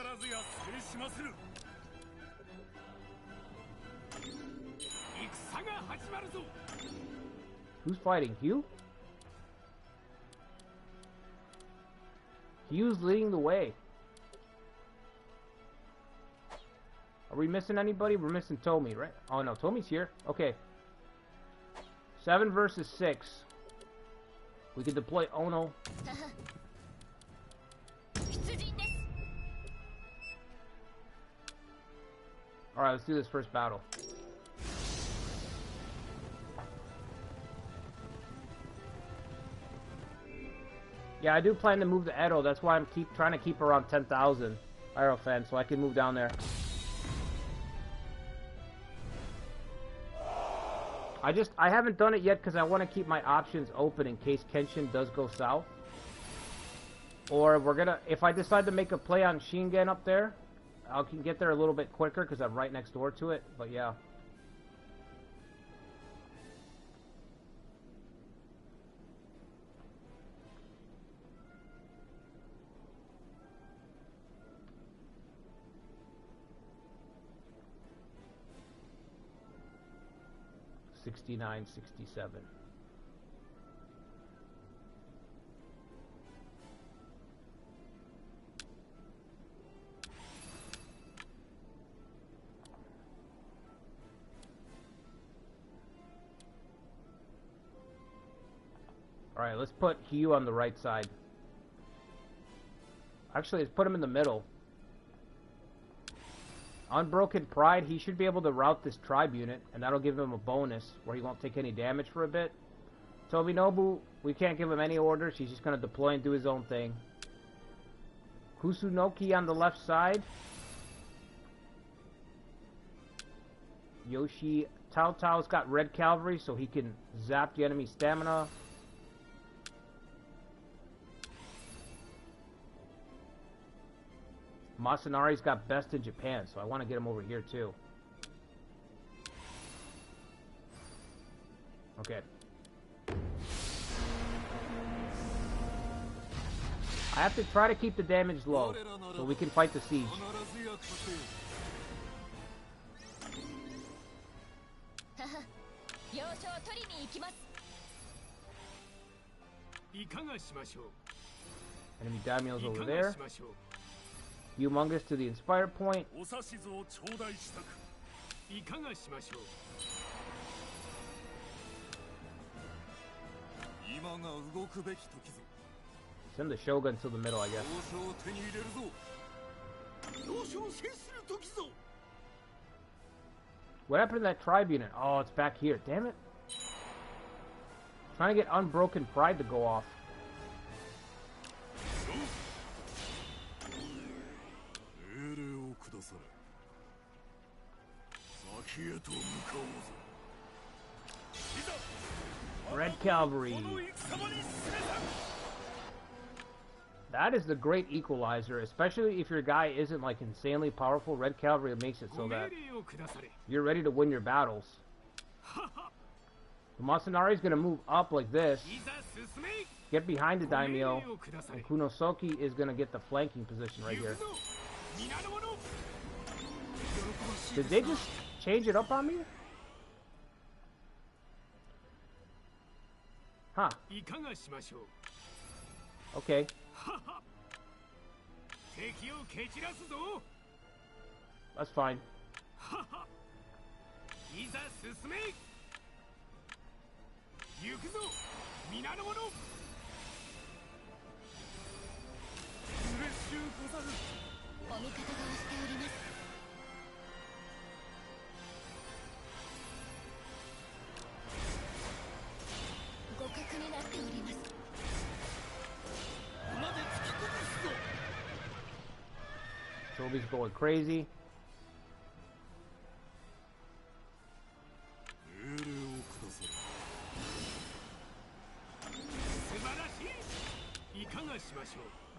Who's fighting? Hugh? Hugh's leading the way. Are we missing anybody? We're missing Tomi, right? Oh no, Tomi's here. Okay. 7 versus 6. We can deploy Ono. Alright, let's do this first battle. Yeah, I do plan to move to Edo. That's why I'm trying to keep around 10,000 Aerofan so I can move down there. I haven't done it yet because I want to keep my options open in case Kenshin does go south. Or if I decide to make a play on Shingen up there, I can get there a little bit quicker because I'm right next door to it. But yeah. $69.67. Alright, let's put Hugh on the right side. Actually, let's put him in the middle. Unbroken Pride, he should be able to route this tribe unit, and that'll give him a bonus where he won't take any damage for a bit. Tobinobu, we can't give him any orders. He's just going to deploy and do his own thing. Kusunoki on the left side. Yoshi Tao Tao's got red cavalry, so he can zap the enemy's stamina. Masanari's got best in Japan, so I want to get him over here too. Okay. I have to try to keep the damage low, so we can fight the siege. Enemy daimyo's over there. Humongous to the Inspire point. Send the Shogun to the middle, I guess. What happened to that tribe unit? Oh, it's back here. Damn it. Trying to get Unbroken Pride to go off. Red Cavalry. That is the great equalizer, especially if your guy isn't like insanely powerful. Red Cavalry makes it so that you're ready to win your battles. The Masanari is going to move up like this, get behind the daimyo, and Kunosoki is going to get the flanking position right here. Did they just change it up on me? Huh. Okay. That's fine. Toby's going crazy.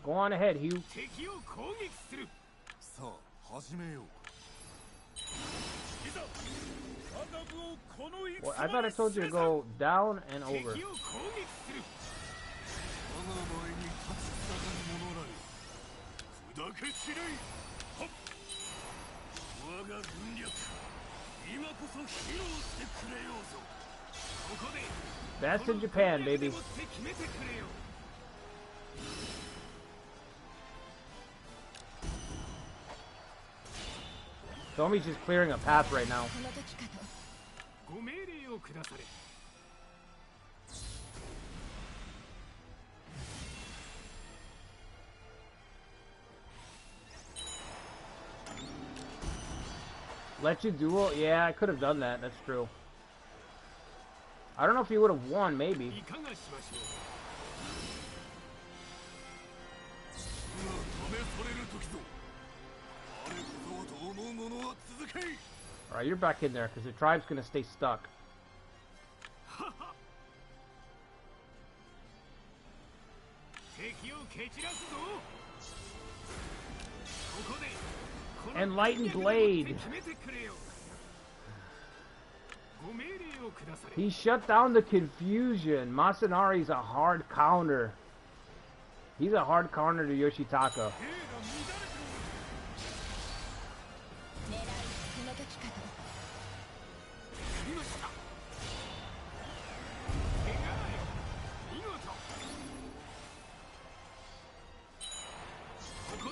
Go on ahead, Hugh. Well, I thought I told you to go down and over. Best in Japan, baby. Satomi's just clearing a path right now. Let you duel? Yeah, I could have done that. That's true. I don't know if he would have won, maybe. Alright, you're back in there, because the tribe's going to stay stuck. Enlightened Blade! He shut down the confusion. Masanari's a hard counter. He's a hard counter to Yoshitaka.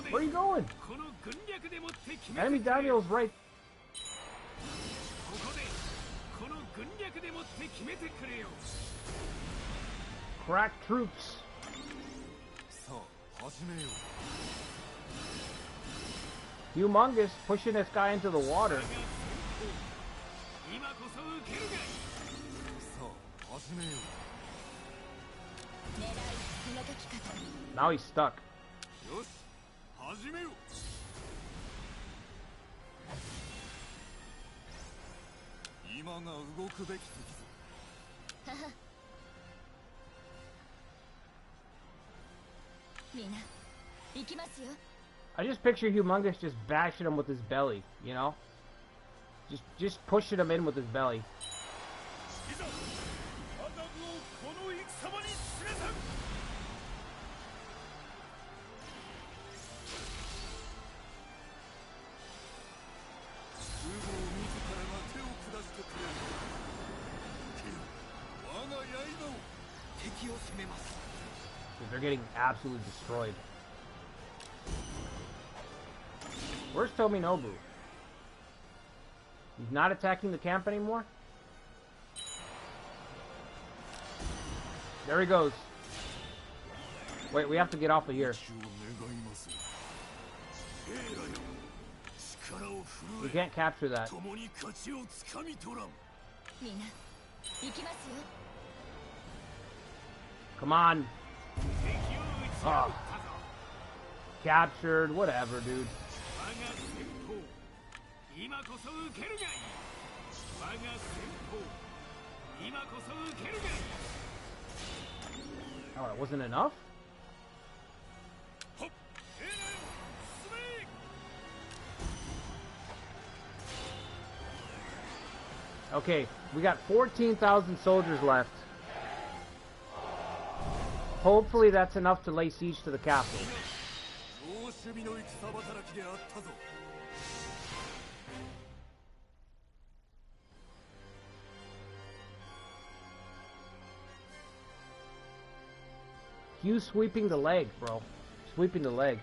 Where are you going? Enemy Daniel's right. Crack troops. Humongous pushing this guy into the water. Now he's stuck. I just picture Humongous just bashing him with his belly, you know? Just pushing him in with his belly. They're getting absolutely destroyed. Where's Tominobu? He's not attacking the camp anymore? There he goes. Wait, we have to get off of here. We can't capture that. Come on. Oh. Captured, whatever, dude. Oh, it wasn't enough? Okay, we got 14,000 soldiers left. Hopefully that's enough to lay siege to the castle. You sweeping the leg, bro. Sweeping the leg.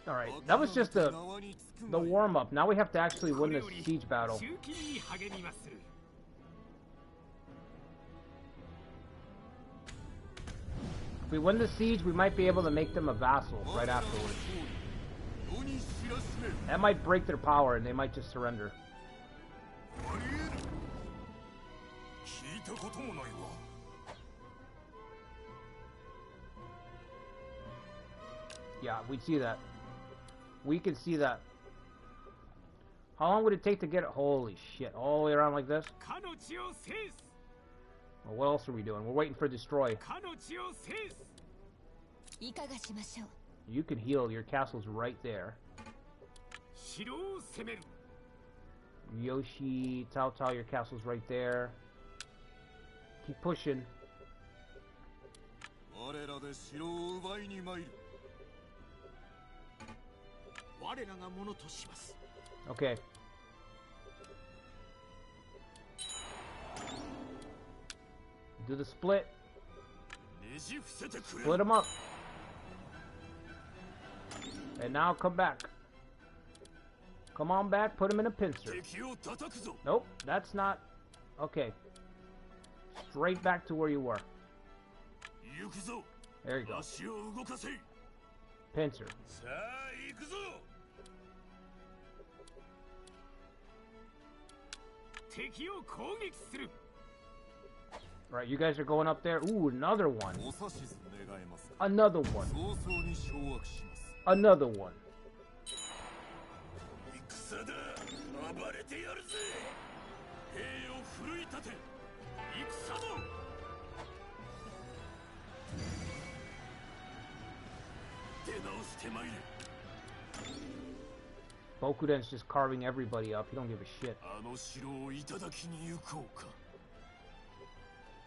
Alright, that was just the warm-up. Now we have to actually win this siege battle. If we win the siege, we might be able to make them a vassal right afterwards. That might break their power and they might just surrender. Yeah, we see that. We can see that. How long would it take to get it? Holy shit. All the way around like this? Well, what else are we doing? We're waiting for destroy. You can heal. Your castle's right there. Yoshi, Tao Tao, your castle's right there. Keep pushing. Okay. Do the split. Split them up. And now come back. Come on back, put him in a pincer. Nope, that's not... Okay. Straight back to where you were. There you go. Pincer. Right, you guys are going up there. Ooh, another one. Another one. Another one. Bokuden's just carving everybody up. He don't give a shit.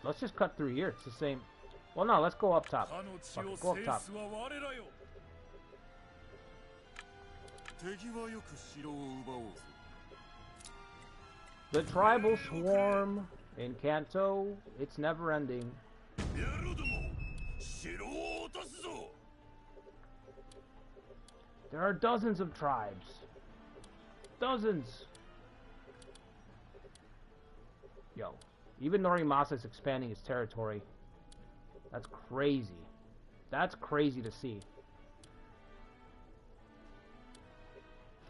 Let's just cut through here. It's the same. Well, no, let's go up top. Fuck it, go up top. The tribal swarm in Kanto. It's never ending. There are dozens of tribes. Dozens. Yo. Even Norimasa's expanding his territory. That's crazy. That's crazy to see.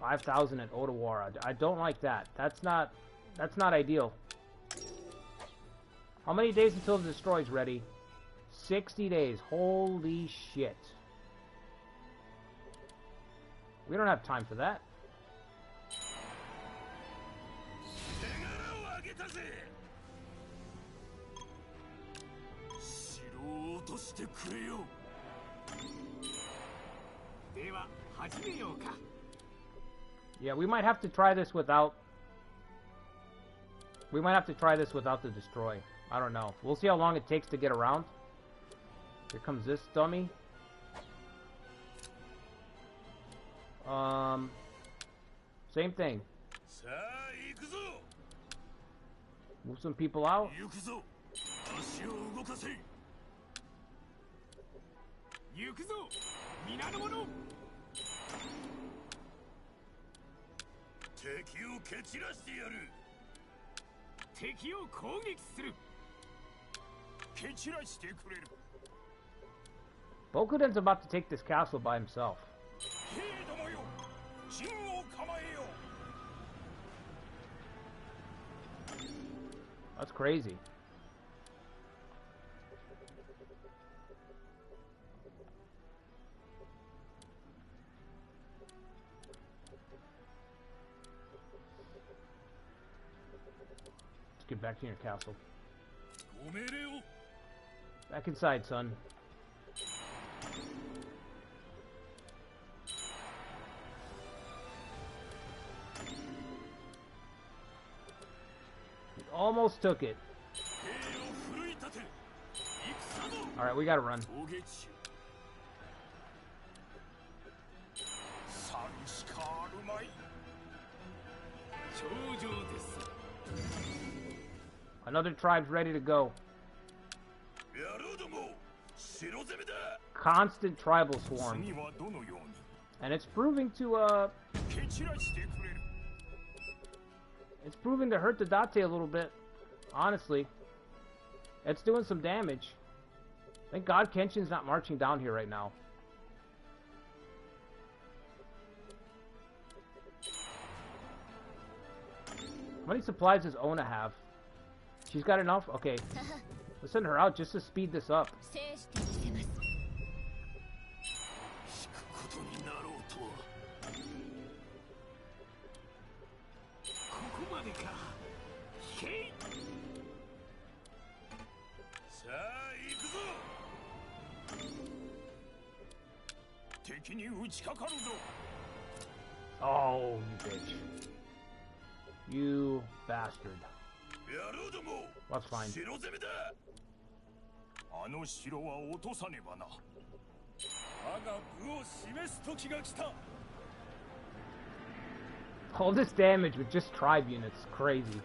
5,000 at Odawara. I don't like that. That's not ideal. How many days until the destroy's ready? 60 days. Holy shit. We don't have time for that. Yeah, we might have to try this without... We might have to try this without the destroy. I don't know. We'll see how long it takes to get around. Here comes this dummy. Same thing. Move some people out. Bokuden's about to take this castle by himself. That's crazy. Let's get back to your castle. Back inside, son. Almost took it. Alright, we gotta run. Another tribe's ready to go. Constant tribal swarm. And it's proving to, it's proving to hurt the Date a little bit. Honestly. It's doing some damage. Thank God Kenshin's not marching down here right now. How many supplies does Ona have? She's got enough? Okay. Let's send her out just to speed this up. Oh, you bitch. You bastard. That's fine. あの城は落とさねばな。我が部を示す時が来た。 All this damage with just tribe units. Crazy.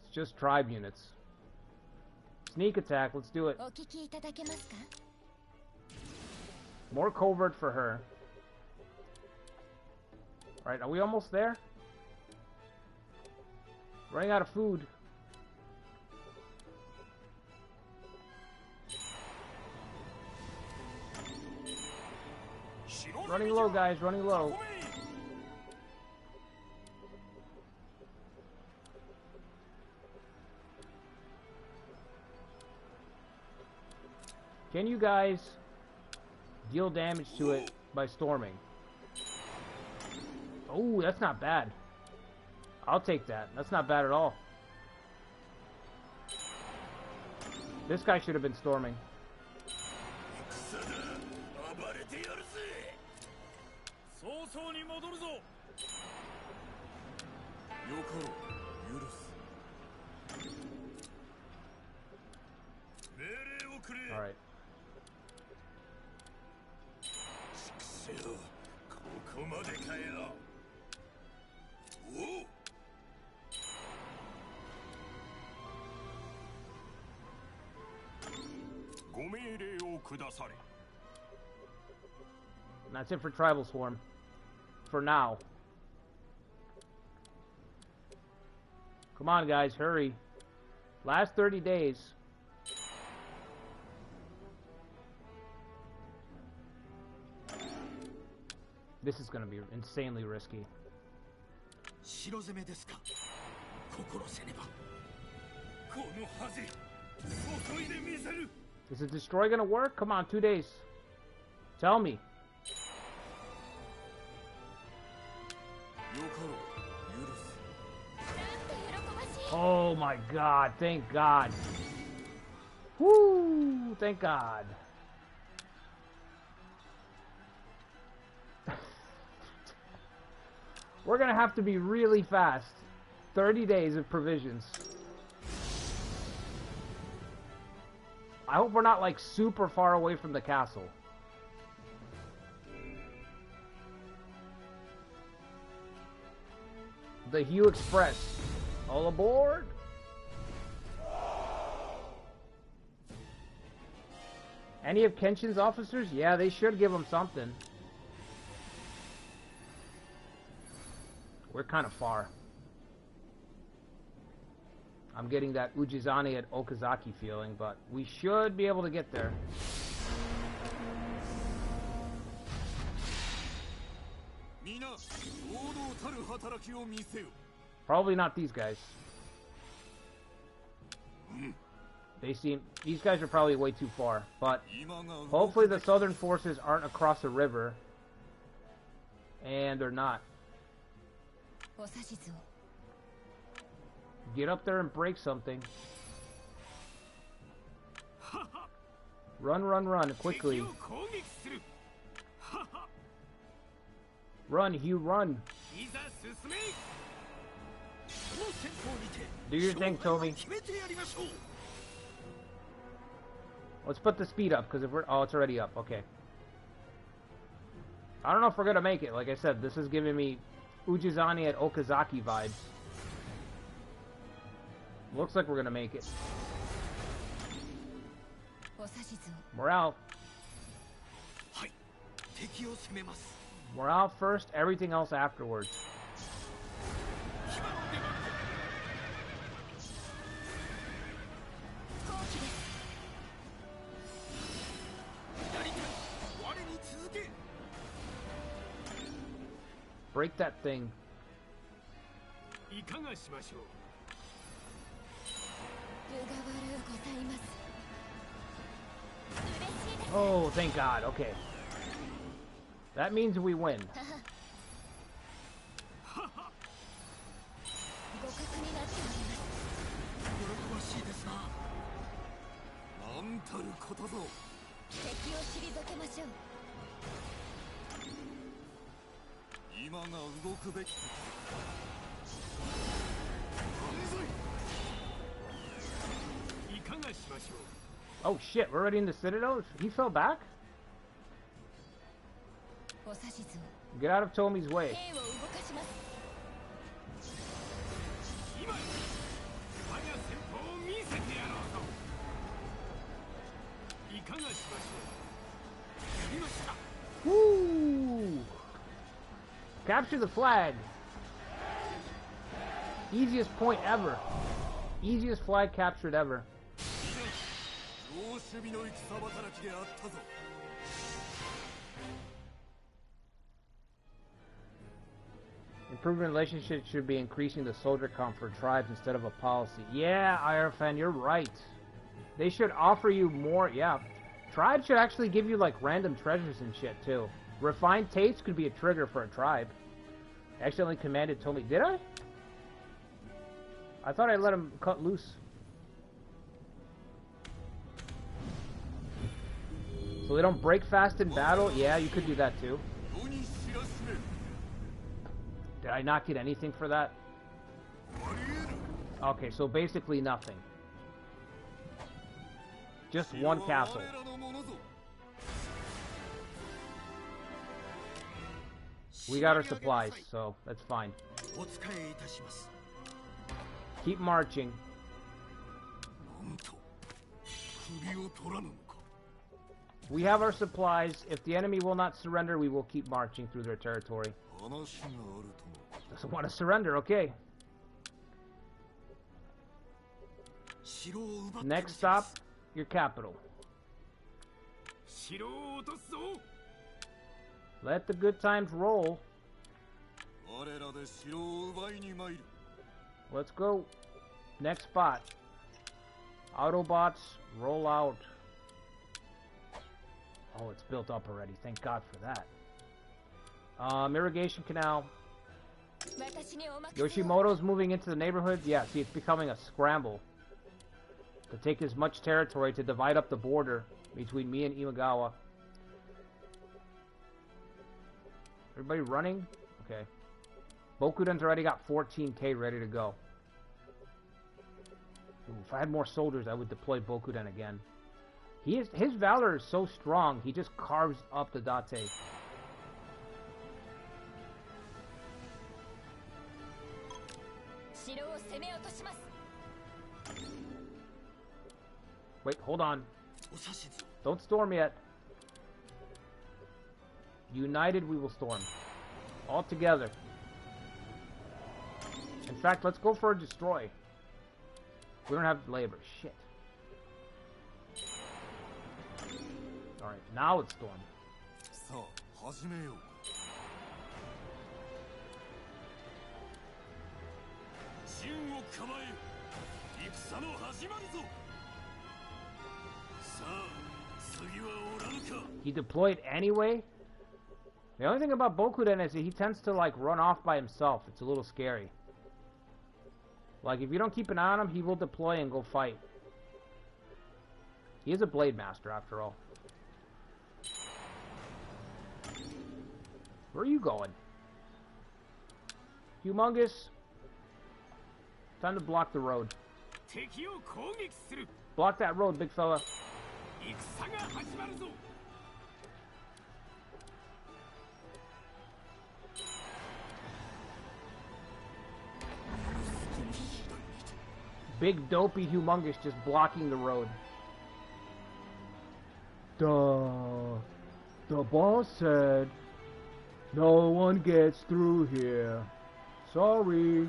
It's just tribe units. Sneak attack, let's do it. More covert for her. Alright, are we almost there? Running out of food. Running low, guys, running low. Can you guys deal damage to it by storming? Oh, that's not bad. I'll take that. That's not bad at all. This guy should have been storming. All right. That's it for Tribal Swarm. For now. Come on, guys, hurry. Last 30 days. This is going to be insanely risky. Is the destroy going to work? Come on, 2 days. Tell me. Oh my god, thank God. Woo, thank God. We're gonna have to be really fast. 30 days of provisions. I hope we're not like super far away from the castle. The Hue Express. All aboard! Any of Kenshin's officers? Yeah, they should give him something. We're kind of far. I'm getting that Ujizane at Okazaki feeling, but we should be able to get there. Probably not these guys. These guys are probably way too far, but hopefully the southern forces aren't across the river. And they're not. Get up there and break something. Run, run, run, quickly. Run, Hugh, run. Do your thing, Toby. Let's put the speed up, because if we're... Oh, it's already up. Okay. I don't know if we're going to make it. Like I said, this is giving me Ujizane at Okazaki vibes. Looks like we're going to make it. Morale. Morale first, everything else afterwards. Break that thing. Oh, thank God. Okay. That means we win. Oh shit, we're already in the Citadel? He fell back? Get out of Tomi's way. Woo! Capture the flag. Easiest point ever. Easiest flag captured ever. Improving relationships should be increasing the soldier count for tribes instead of a policy. Yeah, Irfan, you're right. They should offer you more, yeah. Tribes should actually give you, like, random treasures and shit, too. Refined tastes could be a trigger for a tribe. I accidentally commanded Tomi. Did I? I thought I let him cut loose. So they don't break fast in battle? Yeah, you could do that, too. Did I not get anything for that? Okay, so basically nothing. Just one castle. We got our supplies, so that's fine. Keep marching. We have our supplies. If the enemy will not surrender, we will keep marching through their territory. Doesn't want to surrender, okay. Next stop, your capital. Let the good times roll. Let's go. Next spot. Autobots, roll out. Oh, it's built up already. Thank God for that. Irrigation canal. Yoshimoto's moving into the neighborhood. Yeah, see, it's becoming a scramble to take as much territory to divide up the border between me and Imagawa. Everybody running? Okay. Bokuden's already got 14k ready to go. Ooh, if I had more soldiers, I would deploy Bokuden again. His valor is so strong, he just carves up the Date. Wait, hold on. Don't storm yet. United, we will storm. All together. In fact, let's go for a destroy. We don't have labor. Shit. Alright, now it's storm. He deployed anyway? The only thing about Bokuden is that he tends to, like, run off by himself. It's a little scary. Like, if you don't keep an eye on him, he will deploy and go fight. He is a Blade Master, after all. Where are you going? Humongous. Time to block the road. Block that road, big fella. Big dopey humongous just blocking the road. The boss said no one gets through here. Sorry.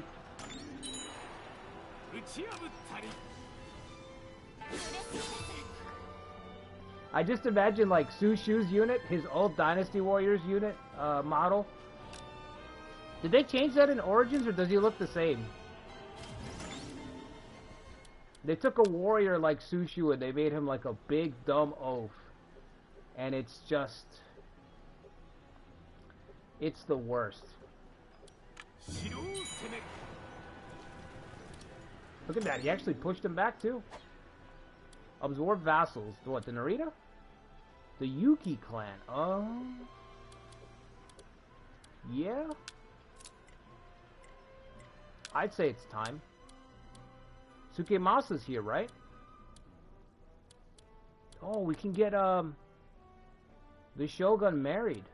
I just imagine like Sushu's unit, his old Dynasty Warriors unit model. Did they change that in Origins, or does he look the same? They took a warrior like Sushu and they made him like a big dumb oaf. And it's just... it's the worst. Look at that, he actually pushed him back too. Absorb vassals. What, the Narita? The Yuki clan. Oh. Yeah. I'd say it's time. Sukemasa's here, right? Oh, we can get the Shogun married.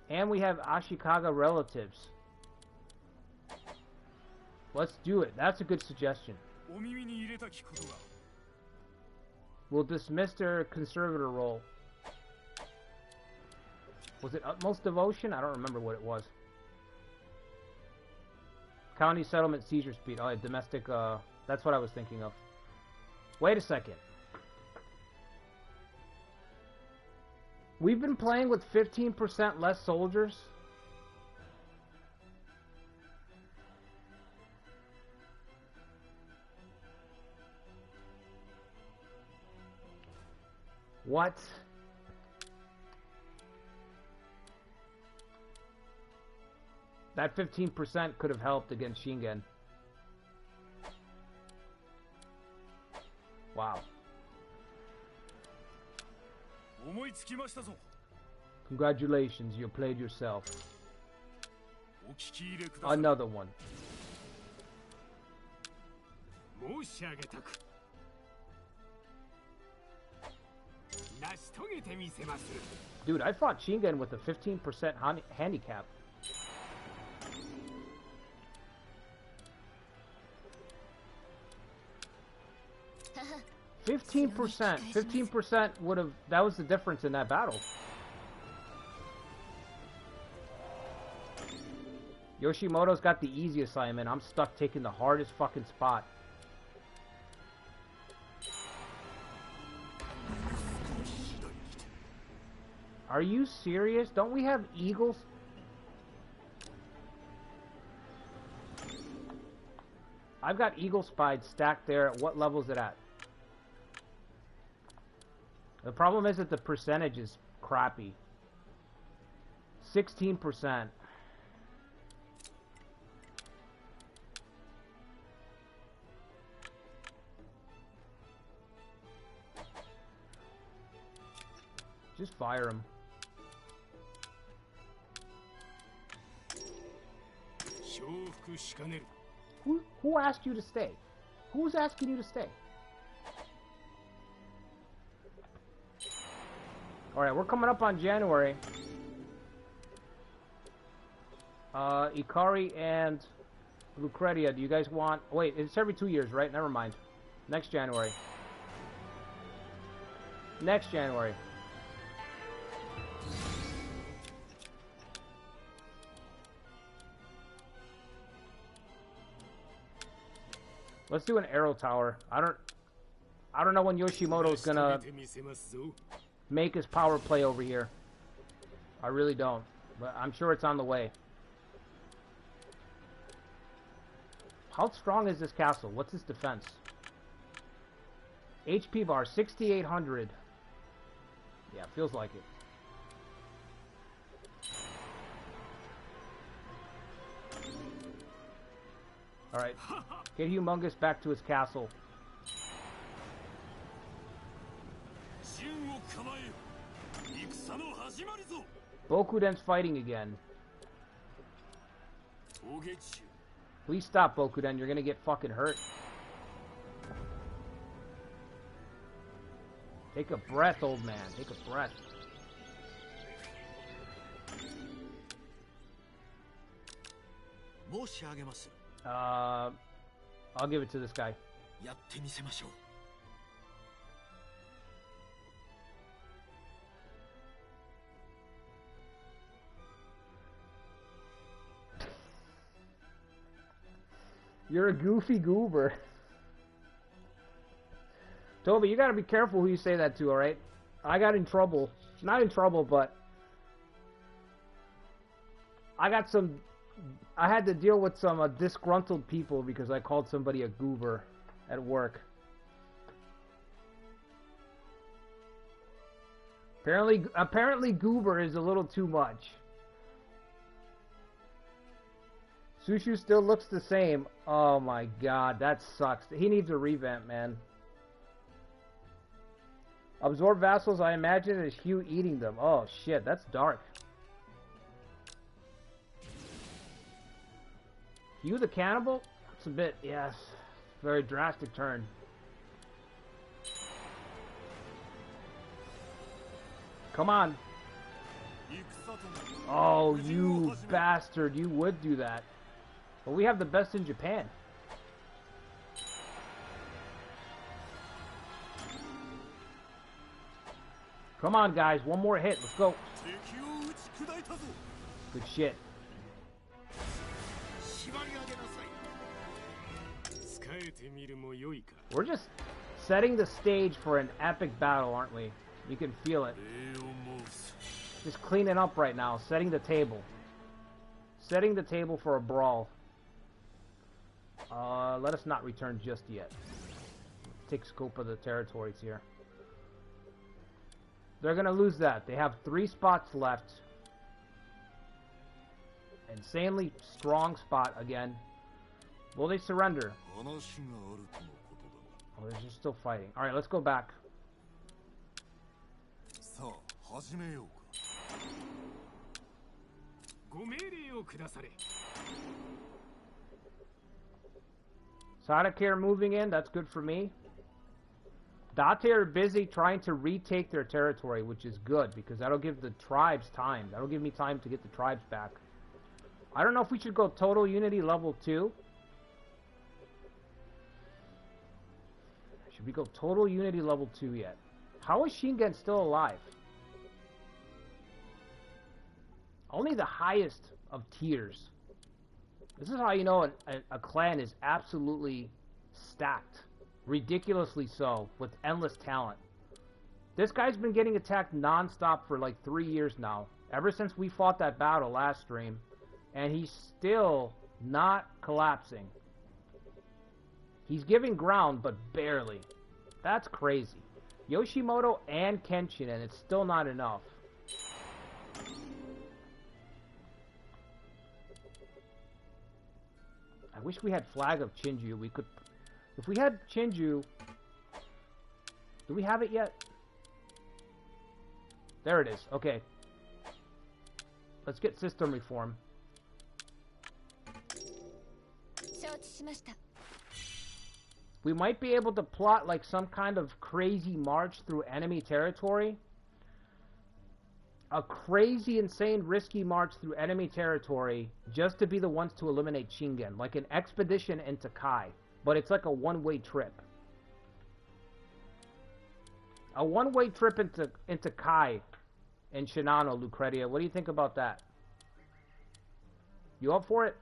And we have Ashikaga relatives. Let's do it. That's a good suggestion. We'll dismiss their conservator role. Was it utmost devotion? I don't remember what it was. County settlement seizure speed. Oh, yeah, domestic, that's what I was thinking of. Wait a second. We've been playing with 15% less soldiers. What? That 15% could have helped against Shingen. Wow. Congratulations, you played yourself. Another one. Dude, I fought Shingen with a 15% handicap. $15. 15% would have... That was the difference in that battle. Yoshimoto's got the easy assignment. I'm stuck taking the hardest fucking spot. Are you serious? Don't we have eagles? I've got eagle spied stacked there. What level is it at? The problem is that the percentage is crappy. 16%. Just fire him. Who asked you to stay? Who's asking you to stay? Alright, we're coming up on January. Ikari and Lucretia, do you guys want... Wait, it's every 2 years, right? Never mind. Next January. Next January. Let's do an arrow tower. I don't know when Yoshimoto's gonna make his power play over here. I really don't. But I'm sure it's on the way. How strong is this castle? What's its defense? HP bar 6,800. Yeah, feels like it. Alright. Get Humongous back to his castle. Bokuden's fighting again. Please stop, Bokuden. You're gonna get fucking hurt. Take a breath, old man. Take a breath. I'll give it to this guy. You're a goofy goober. Toby, you gotta be careful who you say that to, alright? I got in trouble. Not in trouble, but... I had to deal with some disgruntled people because I called somebody a goober at work. Apparently goober is a little too much. Sushu still looks the same. Oh my god, that sucks. He needs a revamp, man. Absorb vassals, I imagine it's Hugh eating them. Oh shit, that's dark. Hugh the cannibal? It's a bit, yes. Very drastic turn. Come on. Oh, you bastard. You would do that. But we have the best in Japan. Come on, guys. One more hit. Let's go. Good shit. We're just setting the stage for an epic battle, aren't we? You can feel it. Just cleaning up right now. Setting the table. Setting the table for a brawl. Let us not return just yet. Take scope of the territories here. They're gonna lose that. They have 3 spots left. Insanely strong spot again. Will they surrender? Oh, they're just still fighting. Alright, let's go back. Sadakir moving in, that's good for me. Date are busy trying to retake their territory, which is good, because that'll give the tribes time. That'll give me time to get the tribes back. I don't know if we should go total unity level 2. Should we go total unity level 2 yet? How is Shingen still alive? Only the highest of tiers. This is how you know a clan is absolutely stacked. Ridiculously so, with endless talent. This guy's been getting attacked non-stop for like 3 years now. Ever since we fought that battle last stream. And he's still not collapsing. He's giving ground, but barely. That's crazy. Yoshimoto and Kenshin, and it's still not enough. I wish we had Flag of Chinju. We could... If we had Chinju... Do we have it yet? There it is. Okay. Let's get system reform. We might be able to plot like some kind of crazy march through enemy territory. A crazy, insane, risky march through enemy territory just to be the ones to eliminate Shingen. Like an expedition into Kai. But it's like a one-way trip. A one-way trip into Kai and Shinano, Lucretia. What do you think about that? You up for it?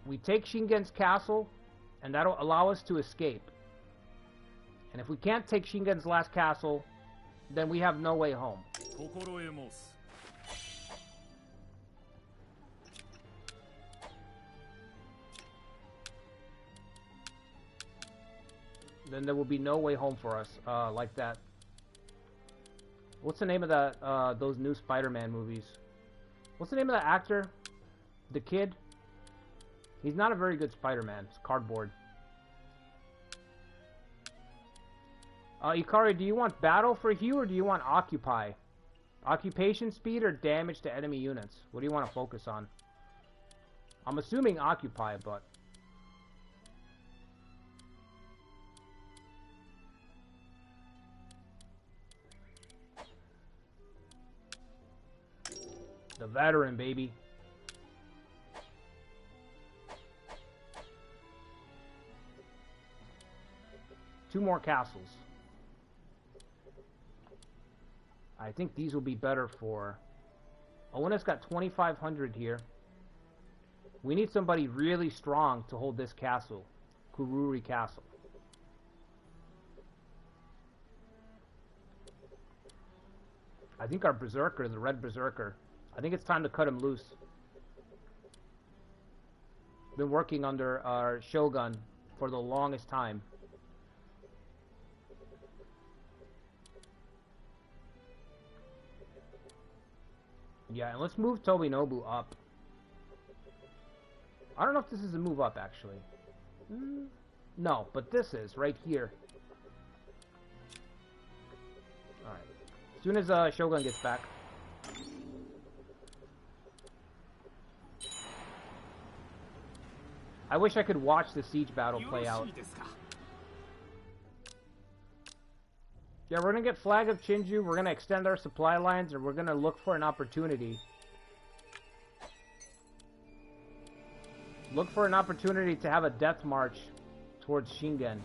We take Shingen's castle, and that'll allow us to escape. And if we can't take Shingen's last castle, then we have no way home. Then there will be no way home for us, like that. What's the name of that, those new Spider-Man movies? What's the name of that actor? The kid? He's not a very good Spider-Man. It's cardboard. Ikari, do you want battle for Hugh or do you want occupy? Occupation speed or damage to enemy units? What do you want to focus on? I'm assuming occupy, but... The veteran, baby. Two more castles. I think these will be better for... Owen's got 2,500 here. We need somebody really strong to hold this castle. Kururi Castle. I think our Berserker, the Red Berserker, I think it's time to cut him loose. Been working under our Shogun for the longest time. Yeah, and let's move Tobinobu up. I don't know if this is a move up, actually. No, but this is, right here. Alright. As soon as Shogun gets back. I wish I could watch the siege battle play out. Yeah, we're gonna get Flag of Chinju, we're gonna extend our supply lines, and we're gonna look for an opportunity. Look for an opportunity to have a death march towards Shingen.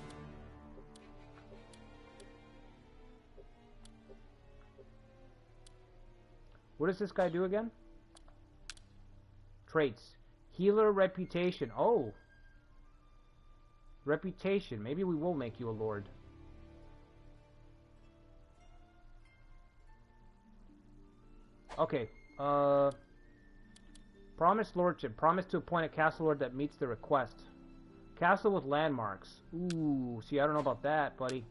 What does this guy do again? Traits. Healer reputation. Oh. Reputation. Maybe we will make you a lord. Okay. Promised lordship. Promise to appoint a castle lord that meets the request. Castle with landmarks. Ooh. See, I don't know about that, buddy.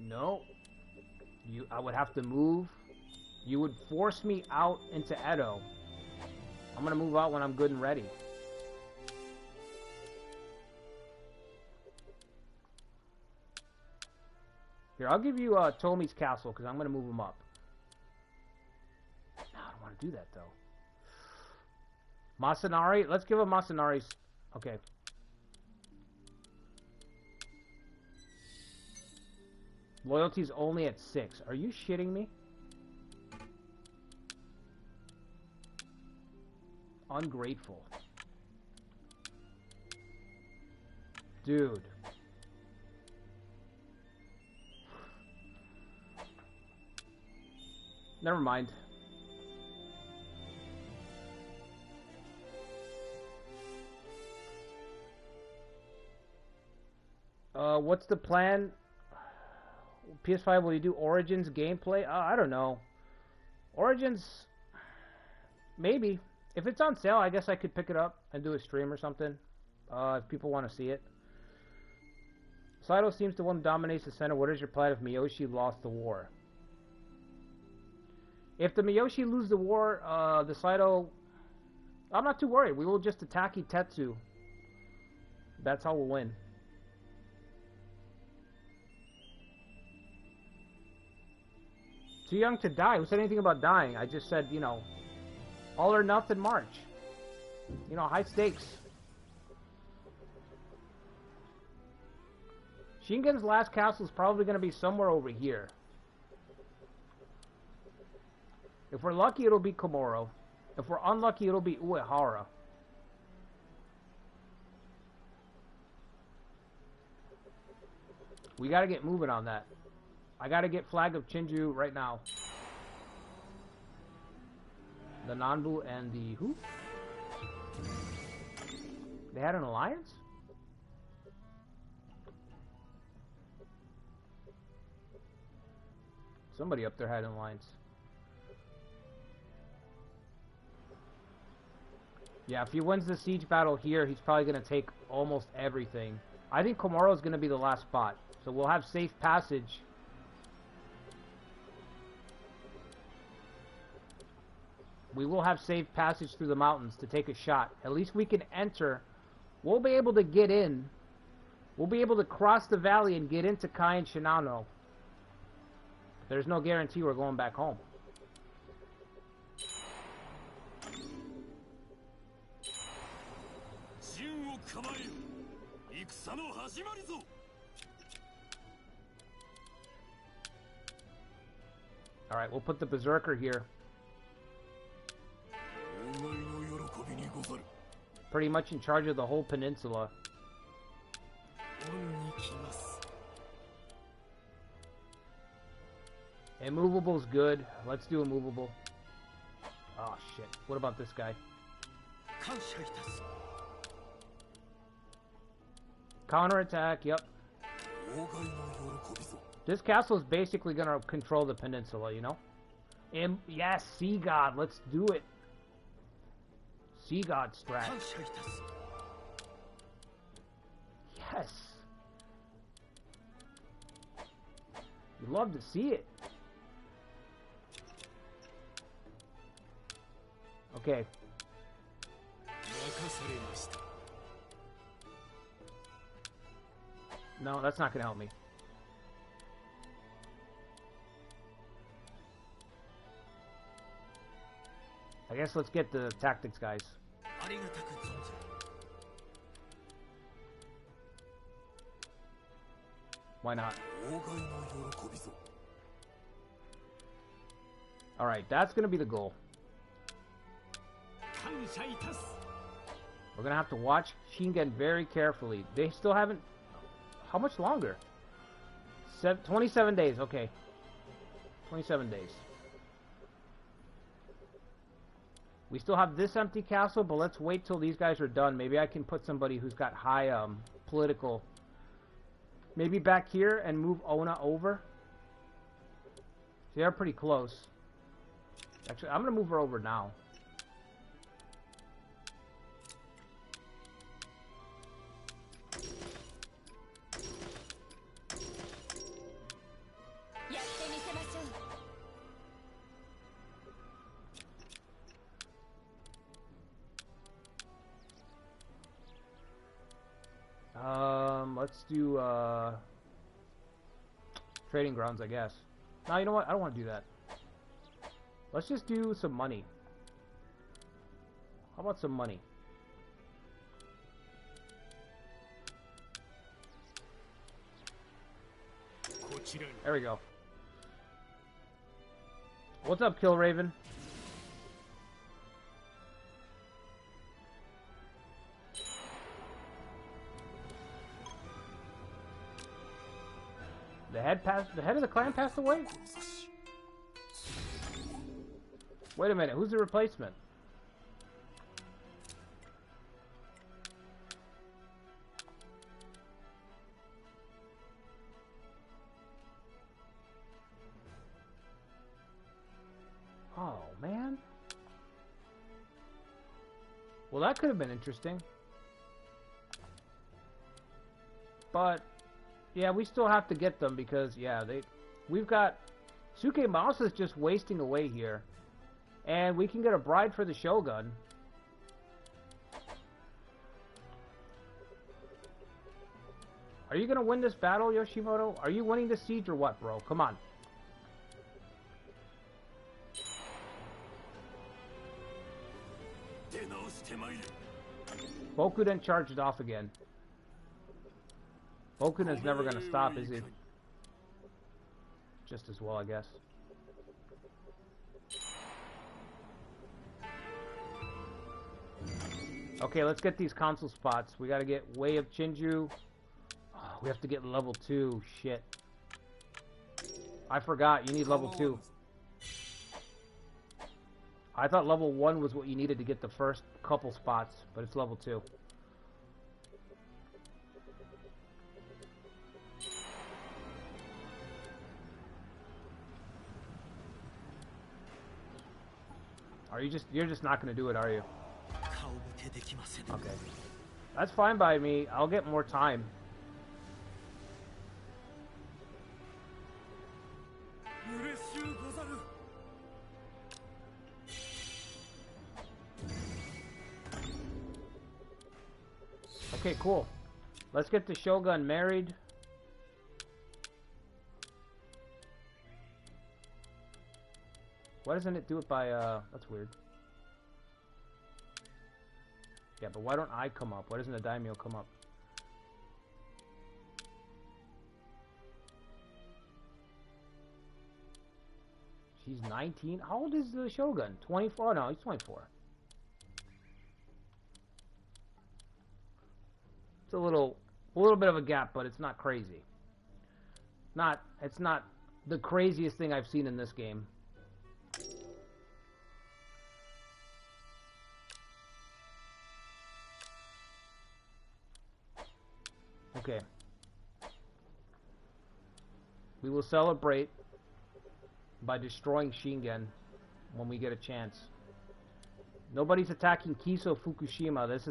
No. I would have to move. You would force me out into Edo. I'm gonna move out when I'm good and ready. Here, I'll give you Tomi's castle, because I'm gonna move him up. No, I don't want to do that, though. Masanari? Let's give him Masanari's... Okay. Loyalty's only at 6. Are you shitting me? Ungrateful. Dude. Never mind. What's the plan? PS5, will you do Origins gameplay? I don't know. Origins, maybe. If it's on sale, I guess I could pick it up and do a stream or something. If people want to see it. Saito seems the one who dominates the center. What is your plan if Miyoshi lost the war? If the Miyoshi lose the war, the Saito... I'm not too worried. We will just attack Itetsu. That's how we'll win. Too young to die. Who said anything about dying? I just said, you know, all or nothing march. You know, high stakes. Shingen's last castle is probably going to be somewhere over here. If we're lucky, it'll be Komoro. If we're unlucky, it'll be Uehara. We got to get moving on that. I gotta get Flag of Chinju right now. The Nanbu and the who? They had an alliance? Somebody up there had an alliance. Yeah, if he wins the siege battle here, he's probably gonna take almost everything. I think Komoro is gonna be the last spot. So we'll have safe passage. We will have safe passage through the mountains to take a shot. At least we can enter. We'll be able to get in. We'll be able to cross the valley and get into Kai and Shinano. There's no guarantee we're going back home. Alright, we'll put the Berserker here. Pretty much in charge of the whole peninsula. Immovable's good. Let's do immovable. Oh shit. What about this guy? Counterattack, yep. This castle is basically gonna control the peninsula, you know? Yes, Sea God, let's do it. Sea God strat. Yes. You love to see it. Okay. No, that's not gonna help me. I guess let's get the tactics guys. Why not? Alright, that's gonna be the goal. We're gonna have to watch Shingen very carefully. They still haven't... How much longer? 27 days, okay. 27 days. We still have this empty castle, but let's wait till these guys are done. Maybe I can put somebody who's got high political... Maybe back here and move Ona over. They're pretty close. Actually, I'm going to move her over now. Let's do trading grounds, I guess. No, you know what? I don't want to do that. Let's just do some money. How about some money? There we go. What's up, Kill Raven? The head of the clan passed away? Wait a minute, who's the replacement? Oh, man. Well, that could have been interesting. But... yeah, we still have to get them because, yeah, we've got... Suke Mouse is just wasting away here. And we can get a bride for the Shogun. Are you going to win this battle, Yoshimoto? Are you winning the siege or what, bro? Come on. Bokuden charged off again. Bokuden's never going to stop, is he? Just as well, I guess. Okay, let's get these console spots. We got to get Way of Chinju. Oh, we have to get level 2. Shit. I forgot. You need level 2. I thought level 1 was what you needed to get the first couple spots, but it's level 2. You're just not going to do it, are you? Okay. That's fine by me. I'll get more time. Okay, cool. Let's get the Shogun married. Why doesn't it do it by, that's weird. Yeah, but why don't I come up? Why doesn't the daimyo come up? She's 19? How old is the Shogun? 24? No, he's 24. It's a little bit of a gap, but it's not crazy. It's not the craziest thing I've seen in this game. Okay. We will celebrate by destroying Shingen when we get a chance. Nobody's attacking Kiso Fukushima. This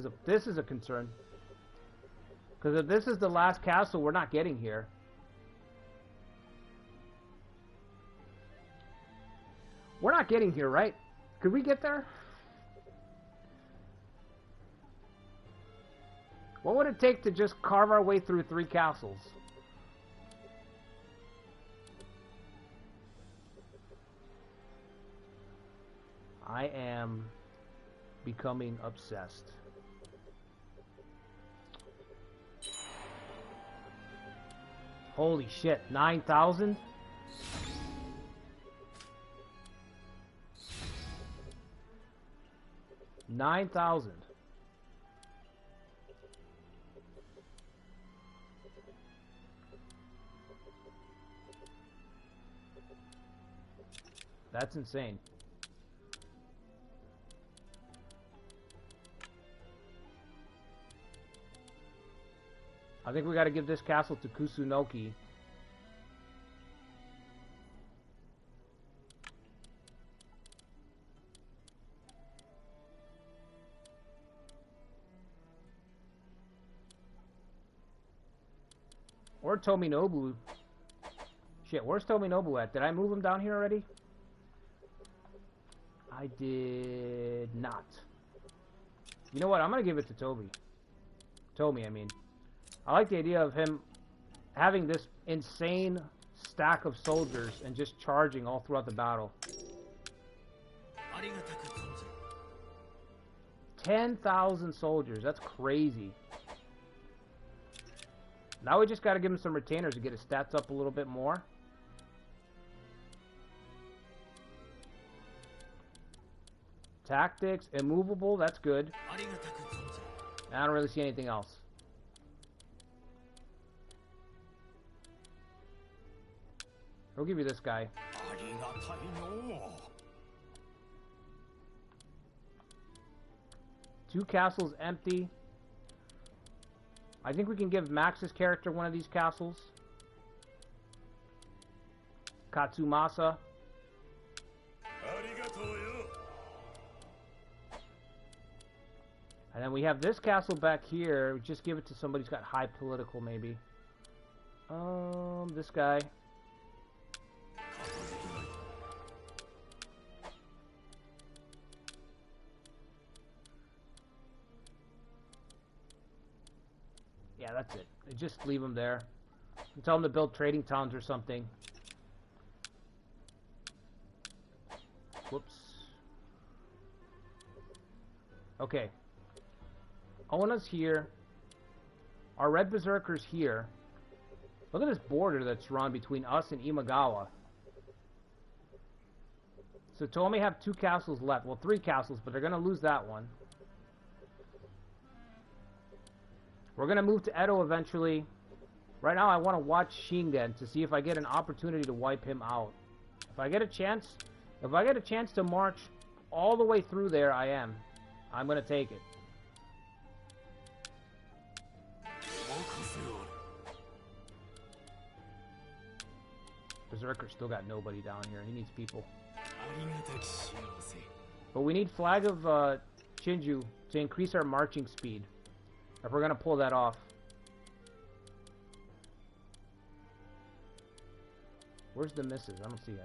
is a concern. Because if this is the last castle we're not getting here. We're not getting here, right? Could we get there? What would it take to just carve our way through 3 castles? I am becoming obsessed. Holy shit, 9,000? $9,000. That's insane. I think we got to give this castle to Kusunoki. Or Tominobu. Shit, where's Tominobu at? Did I move him down here already? I did not. You know what? I'm going to give it to Tomi, I mean. I like the idea of him having this insane stack of soldiers and just charging all throughout the battle. 10,000 soldiers. That's crazy. Now we just got to give him some retainers to get his stats up a little bit more. Tactics, immovable, that's good. I don't really see anything else. We'll give you this guy. Two castles empty. I think we can give Max's character one of these castles. Katsumasa. And then we have this castle back here. Just give it to somebody who's got high political, maybe. This guy. Yeah, that's it. Just leave him there. And tell him to build trading towns or something. Whoops. Okay. Ona's here. Our Red Berserker's here. Look at this border that's run between us and Imagawa. So Tomi have 2 castles left. Well, 3 castles, but they're going to lose that one. We're going to move to Edo eventually. Right now I want to watch Shingen to see if I get an opportunity to wipe him out. If I get a chance to march all the way through there, I'm going to take it. Berserker still got nobody down here. He needs people. But we need Flag of Shinju to increase our marching speed. If we're going to pull that off. Where's the misses? I don't see it.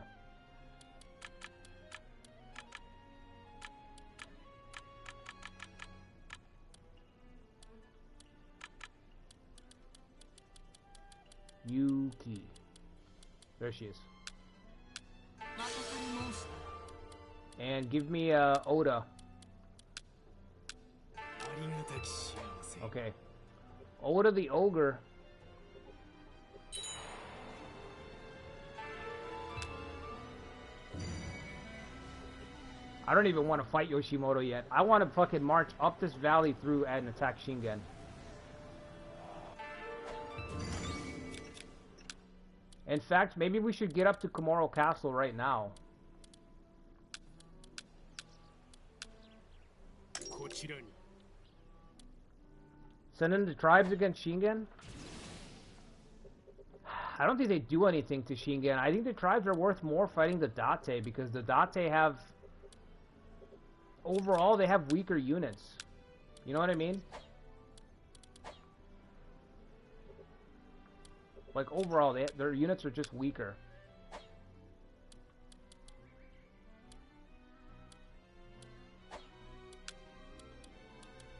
Yuki. There she is. And give me Oda. Okay. Oda the Ogre. I don't even want to fight Yoshimoto yet. I want to fucking march up this valley through and attack Shingen. In fact, maybe we should get up to Komoro Castle right now. Send in the tribes against Shingen? I don't think they do anything to Shingen. I think the tribes are worth more fighting the Date, because the Date have... Overall, they have weaker units. You know what I mean? Like, overall, their units are just weaker.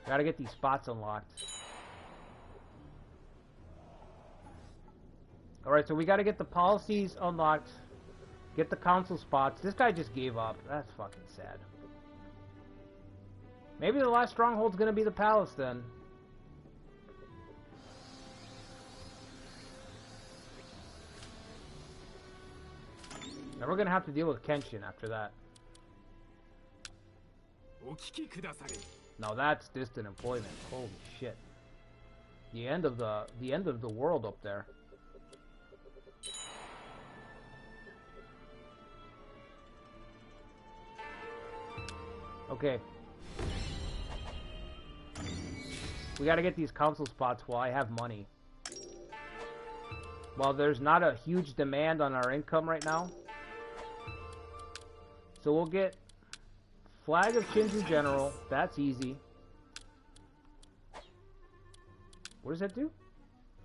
Gotta get these spots unlocked. Alright, so we gotta get the policies unlocked. Get the council spots. This guy just gave up. That's fucking sad. Maybe the last stronghold's gonna be the palace then. Now we're gonna have to deal with Kenshin after that. Now that's distant employment. Holy shit. The end of the world up there. Okay. We gotta get these council spots while I have money. Well, there's not a huge demand on our income right now. So we'll get Flag of Shinju General. That's easy. What does that do?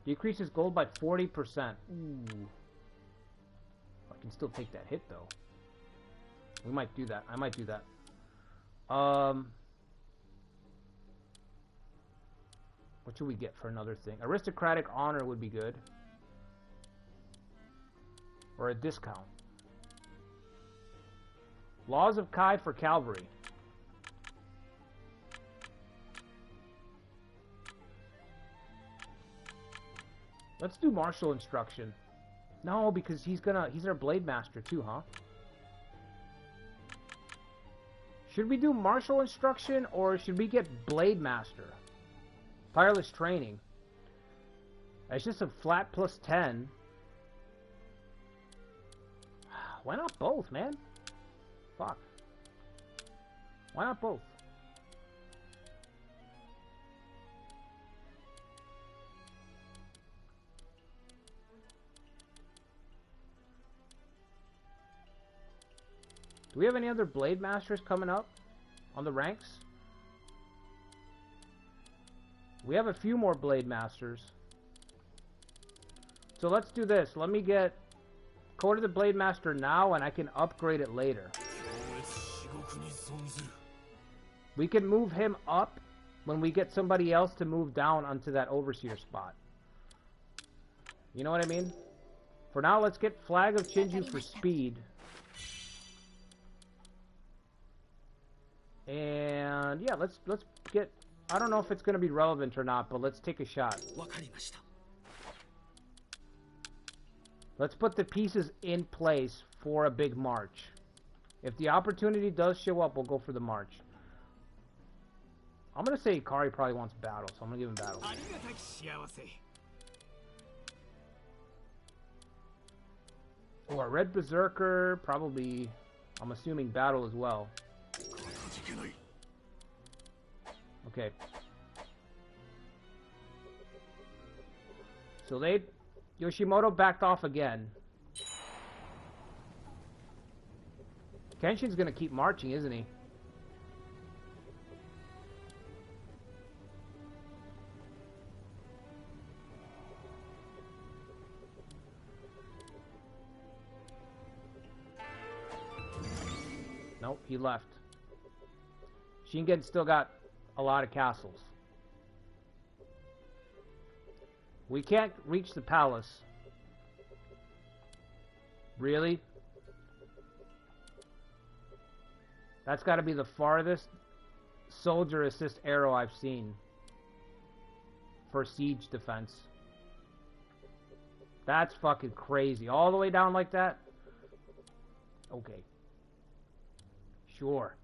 Decreases gold by 40%. Ooh. I can still take that hit, though. We might do that. I might do that. What should we get for another thing? Aristocratic honor would be good. Or a discount. Laws of Kai for cavalry. Let's do martial instruction. No, because he's our blade master too, huh? Should we do martial instruction or should we get blade master? Tireless training. It's just a flat plus 10. Why not both, man? Fuck. Why not both? Do we have any other Blade Masters coming up on the ranks? We have a few more Blade Masters. So let's do this. Let me get Code of the Blade Master now and I can upgrade it later. We can move him up when we get somebody else to move down onto that Overseer spot. You know what I mean? For now, let's get Flag of Shinju for speed. And yeah, let's get, I don't know if it's going to be relevant or not, but let's take a shot. Let's put the pieces in place for a big march. If the opportunity does show up, we'll go for the march. I'm going to say Ikari probably wants battle, so I'm going to give him battle. Oh, a Red Berserker, probably, I'm assuming battle as well. Okay. So Yoshimoto backed off again. Kenshin's gonna keep marching, isn't he? Nope, he left. Shingen still got a lot of castles. We can't reach the palace. Really? That's got to be the farthest soldier assist arrow I've seen for siege defense. That's fucking crazy. All the way down like that? Okay. Sure.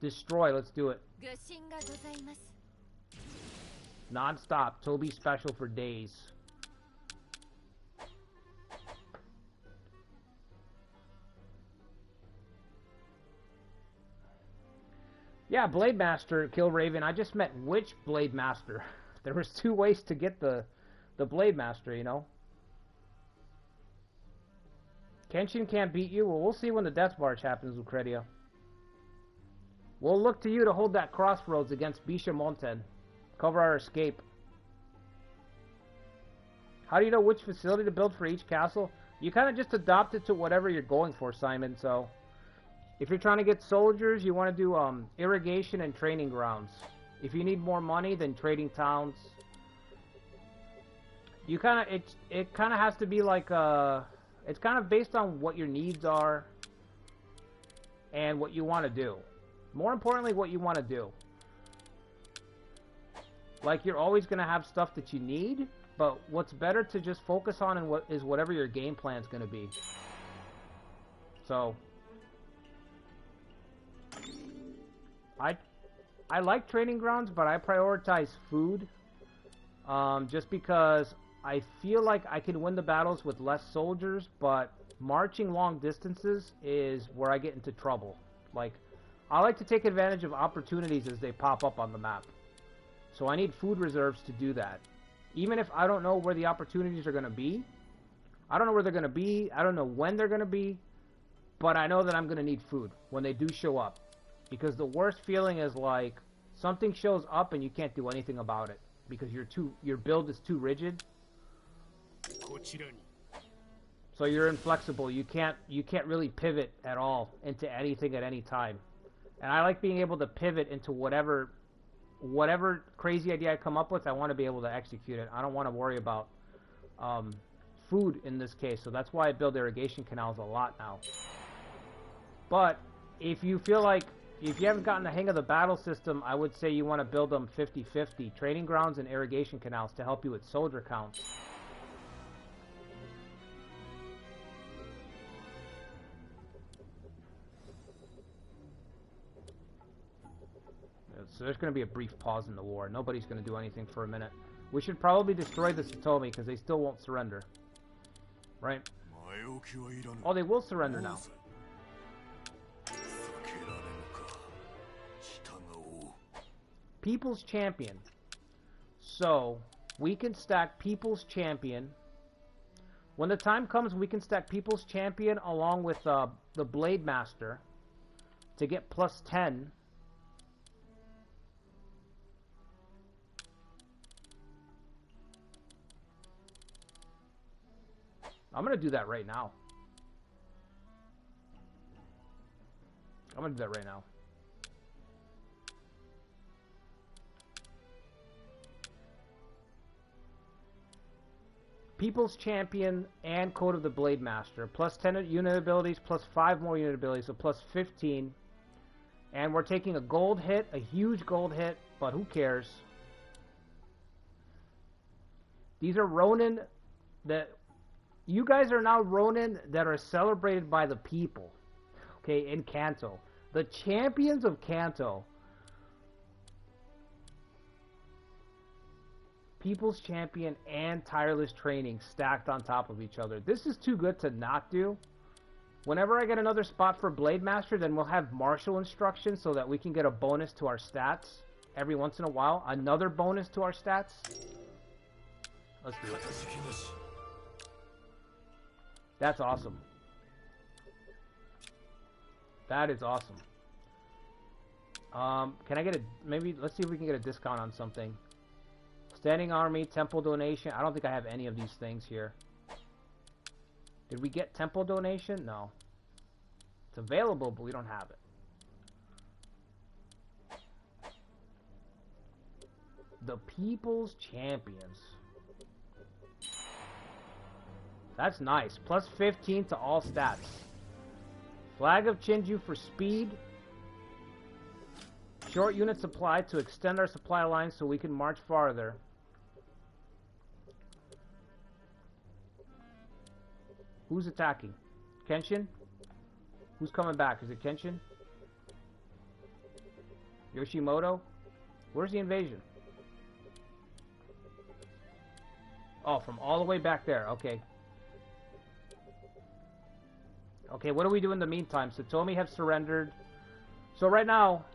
Destroy, let's do it. Non-stop. Toby special for days. Yeah, Blade Master, Kill Raven. I just meant which Blade Master. There was 2 ways to get the Blade Master, you know. Kenshin can't beat you? Well, we'll see when the Death March happens, Lucretia. We'll look to you to hold that crossroads against Bisha Monten. Cover our escape. How do you know which facility to build for each castle? You kind of just adopt it to whatever you're going for, Simon. So, if you're trying to get soldiers, you want to do irrigation and training grounds. If you need more money, then trading towns. You kind of it kind of has to be like it's kind of based on what your needs are and what you want to do. More importantly, what you want to do. Like, you're always going to have stuff that you need, but what's better to just focus on and is whatever your game plan's going to be. So, I like training grounds, but I prioritize food, just because I feel like I can win the battles with less soldiers, but marching long distances is where I get into trouble. Like, I like to take advantage of opportunities as they pop up on the map. So I need food reserves to do that. Even if I don't know where the opportunities are going to be. I don't know where they're going to be. I don't know when they're going to be. But I know that I'm going to need food when they do show up. Because the worst feeling is like something shows up and you can't do anything about it. Because your build is too rigid. So you're inflexible. You can't really pivot at all into anything at any time. And I like being able to pivot into whatever crazy idea I come up with. I want to be able to execute it. I don't want to worry about food in this case. So that's why I build irrigation canals a lot now. But if you feel like, if you haven't gotten the hang of the battle system, I would say you want to build them 50-50. Training grounds and irrigation canals to help you with soldier counts. So there's going to be a brief pause in the war. Nobody's going to do anything for a minute. We should probably destroy the Satomi because they still won't surrender. Right? Oh, they will surrender now. People's Champion. So, we can stack People's Champion. When the time comes, we can stack People's Champion along with the Blade Master to get plus 10. I'm going to do that right now. I'm going to do that right now. People's Champion and Code of the Blade Master. Plus 10 unit abilities, plus 5 more unit abilities, so plus 15. And we're taking a gold hit, a huge gold hit, but who cares? These are Ronin that... You guys are now Ronin that are celebrated by the people. Okay, in Kanto. The champions of Kanto. People's Champion and Tireless Training stacked on top of each other. This is too good to not do. Whenever I get another spot for Blade Master, then we'll have martial instructions so that we can get a bonus to our stats every once in a while. Another bonus to our stats. Let's do it. That's awesome. That is awesome. Can I get a... Maybe... Let's see if we can get a discount on something. Standing Army, Temple Donation. I don't think I have any of these things here. Did we get Temple Donation? No. It's available, but we don't have it. The People's Champions. That's nice. Plus 15 to all stats. Flag of Chinju for speed. Short unit supply to extend our supply line so we can march farther. Who's attacking? Kenshin? Who's coming back? Is it Kenshin? Yoshimoto? Where's the invasion? Oh, from all the way back there. Okay. Okay, what do we do in the meantime? Satomi have surrendered. So right now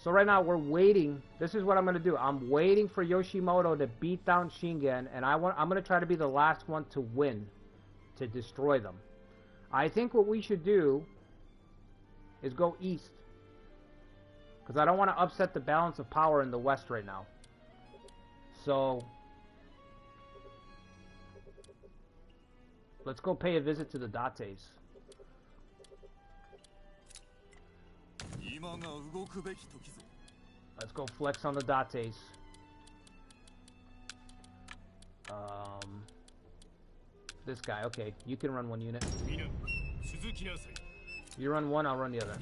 we're waiting. This is what I'm going to do. I'm waiting for Yoshimoto to beat down Shingen, and I'm going to try to be the last one to win, to destroy them. I think what we should do is go east, because I don't want to upset the balance of power in the west right now. So let's go pay a visit to the Dates. Let's go flex on the Dates. This guy, okay. You can run one unit. You run one, I'll run the other.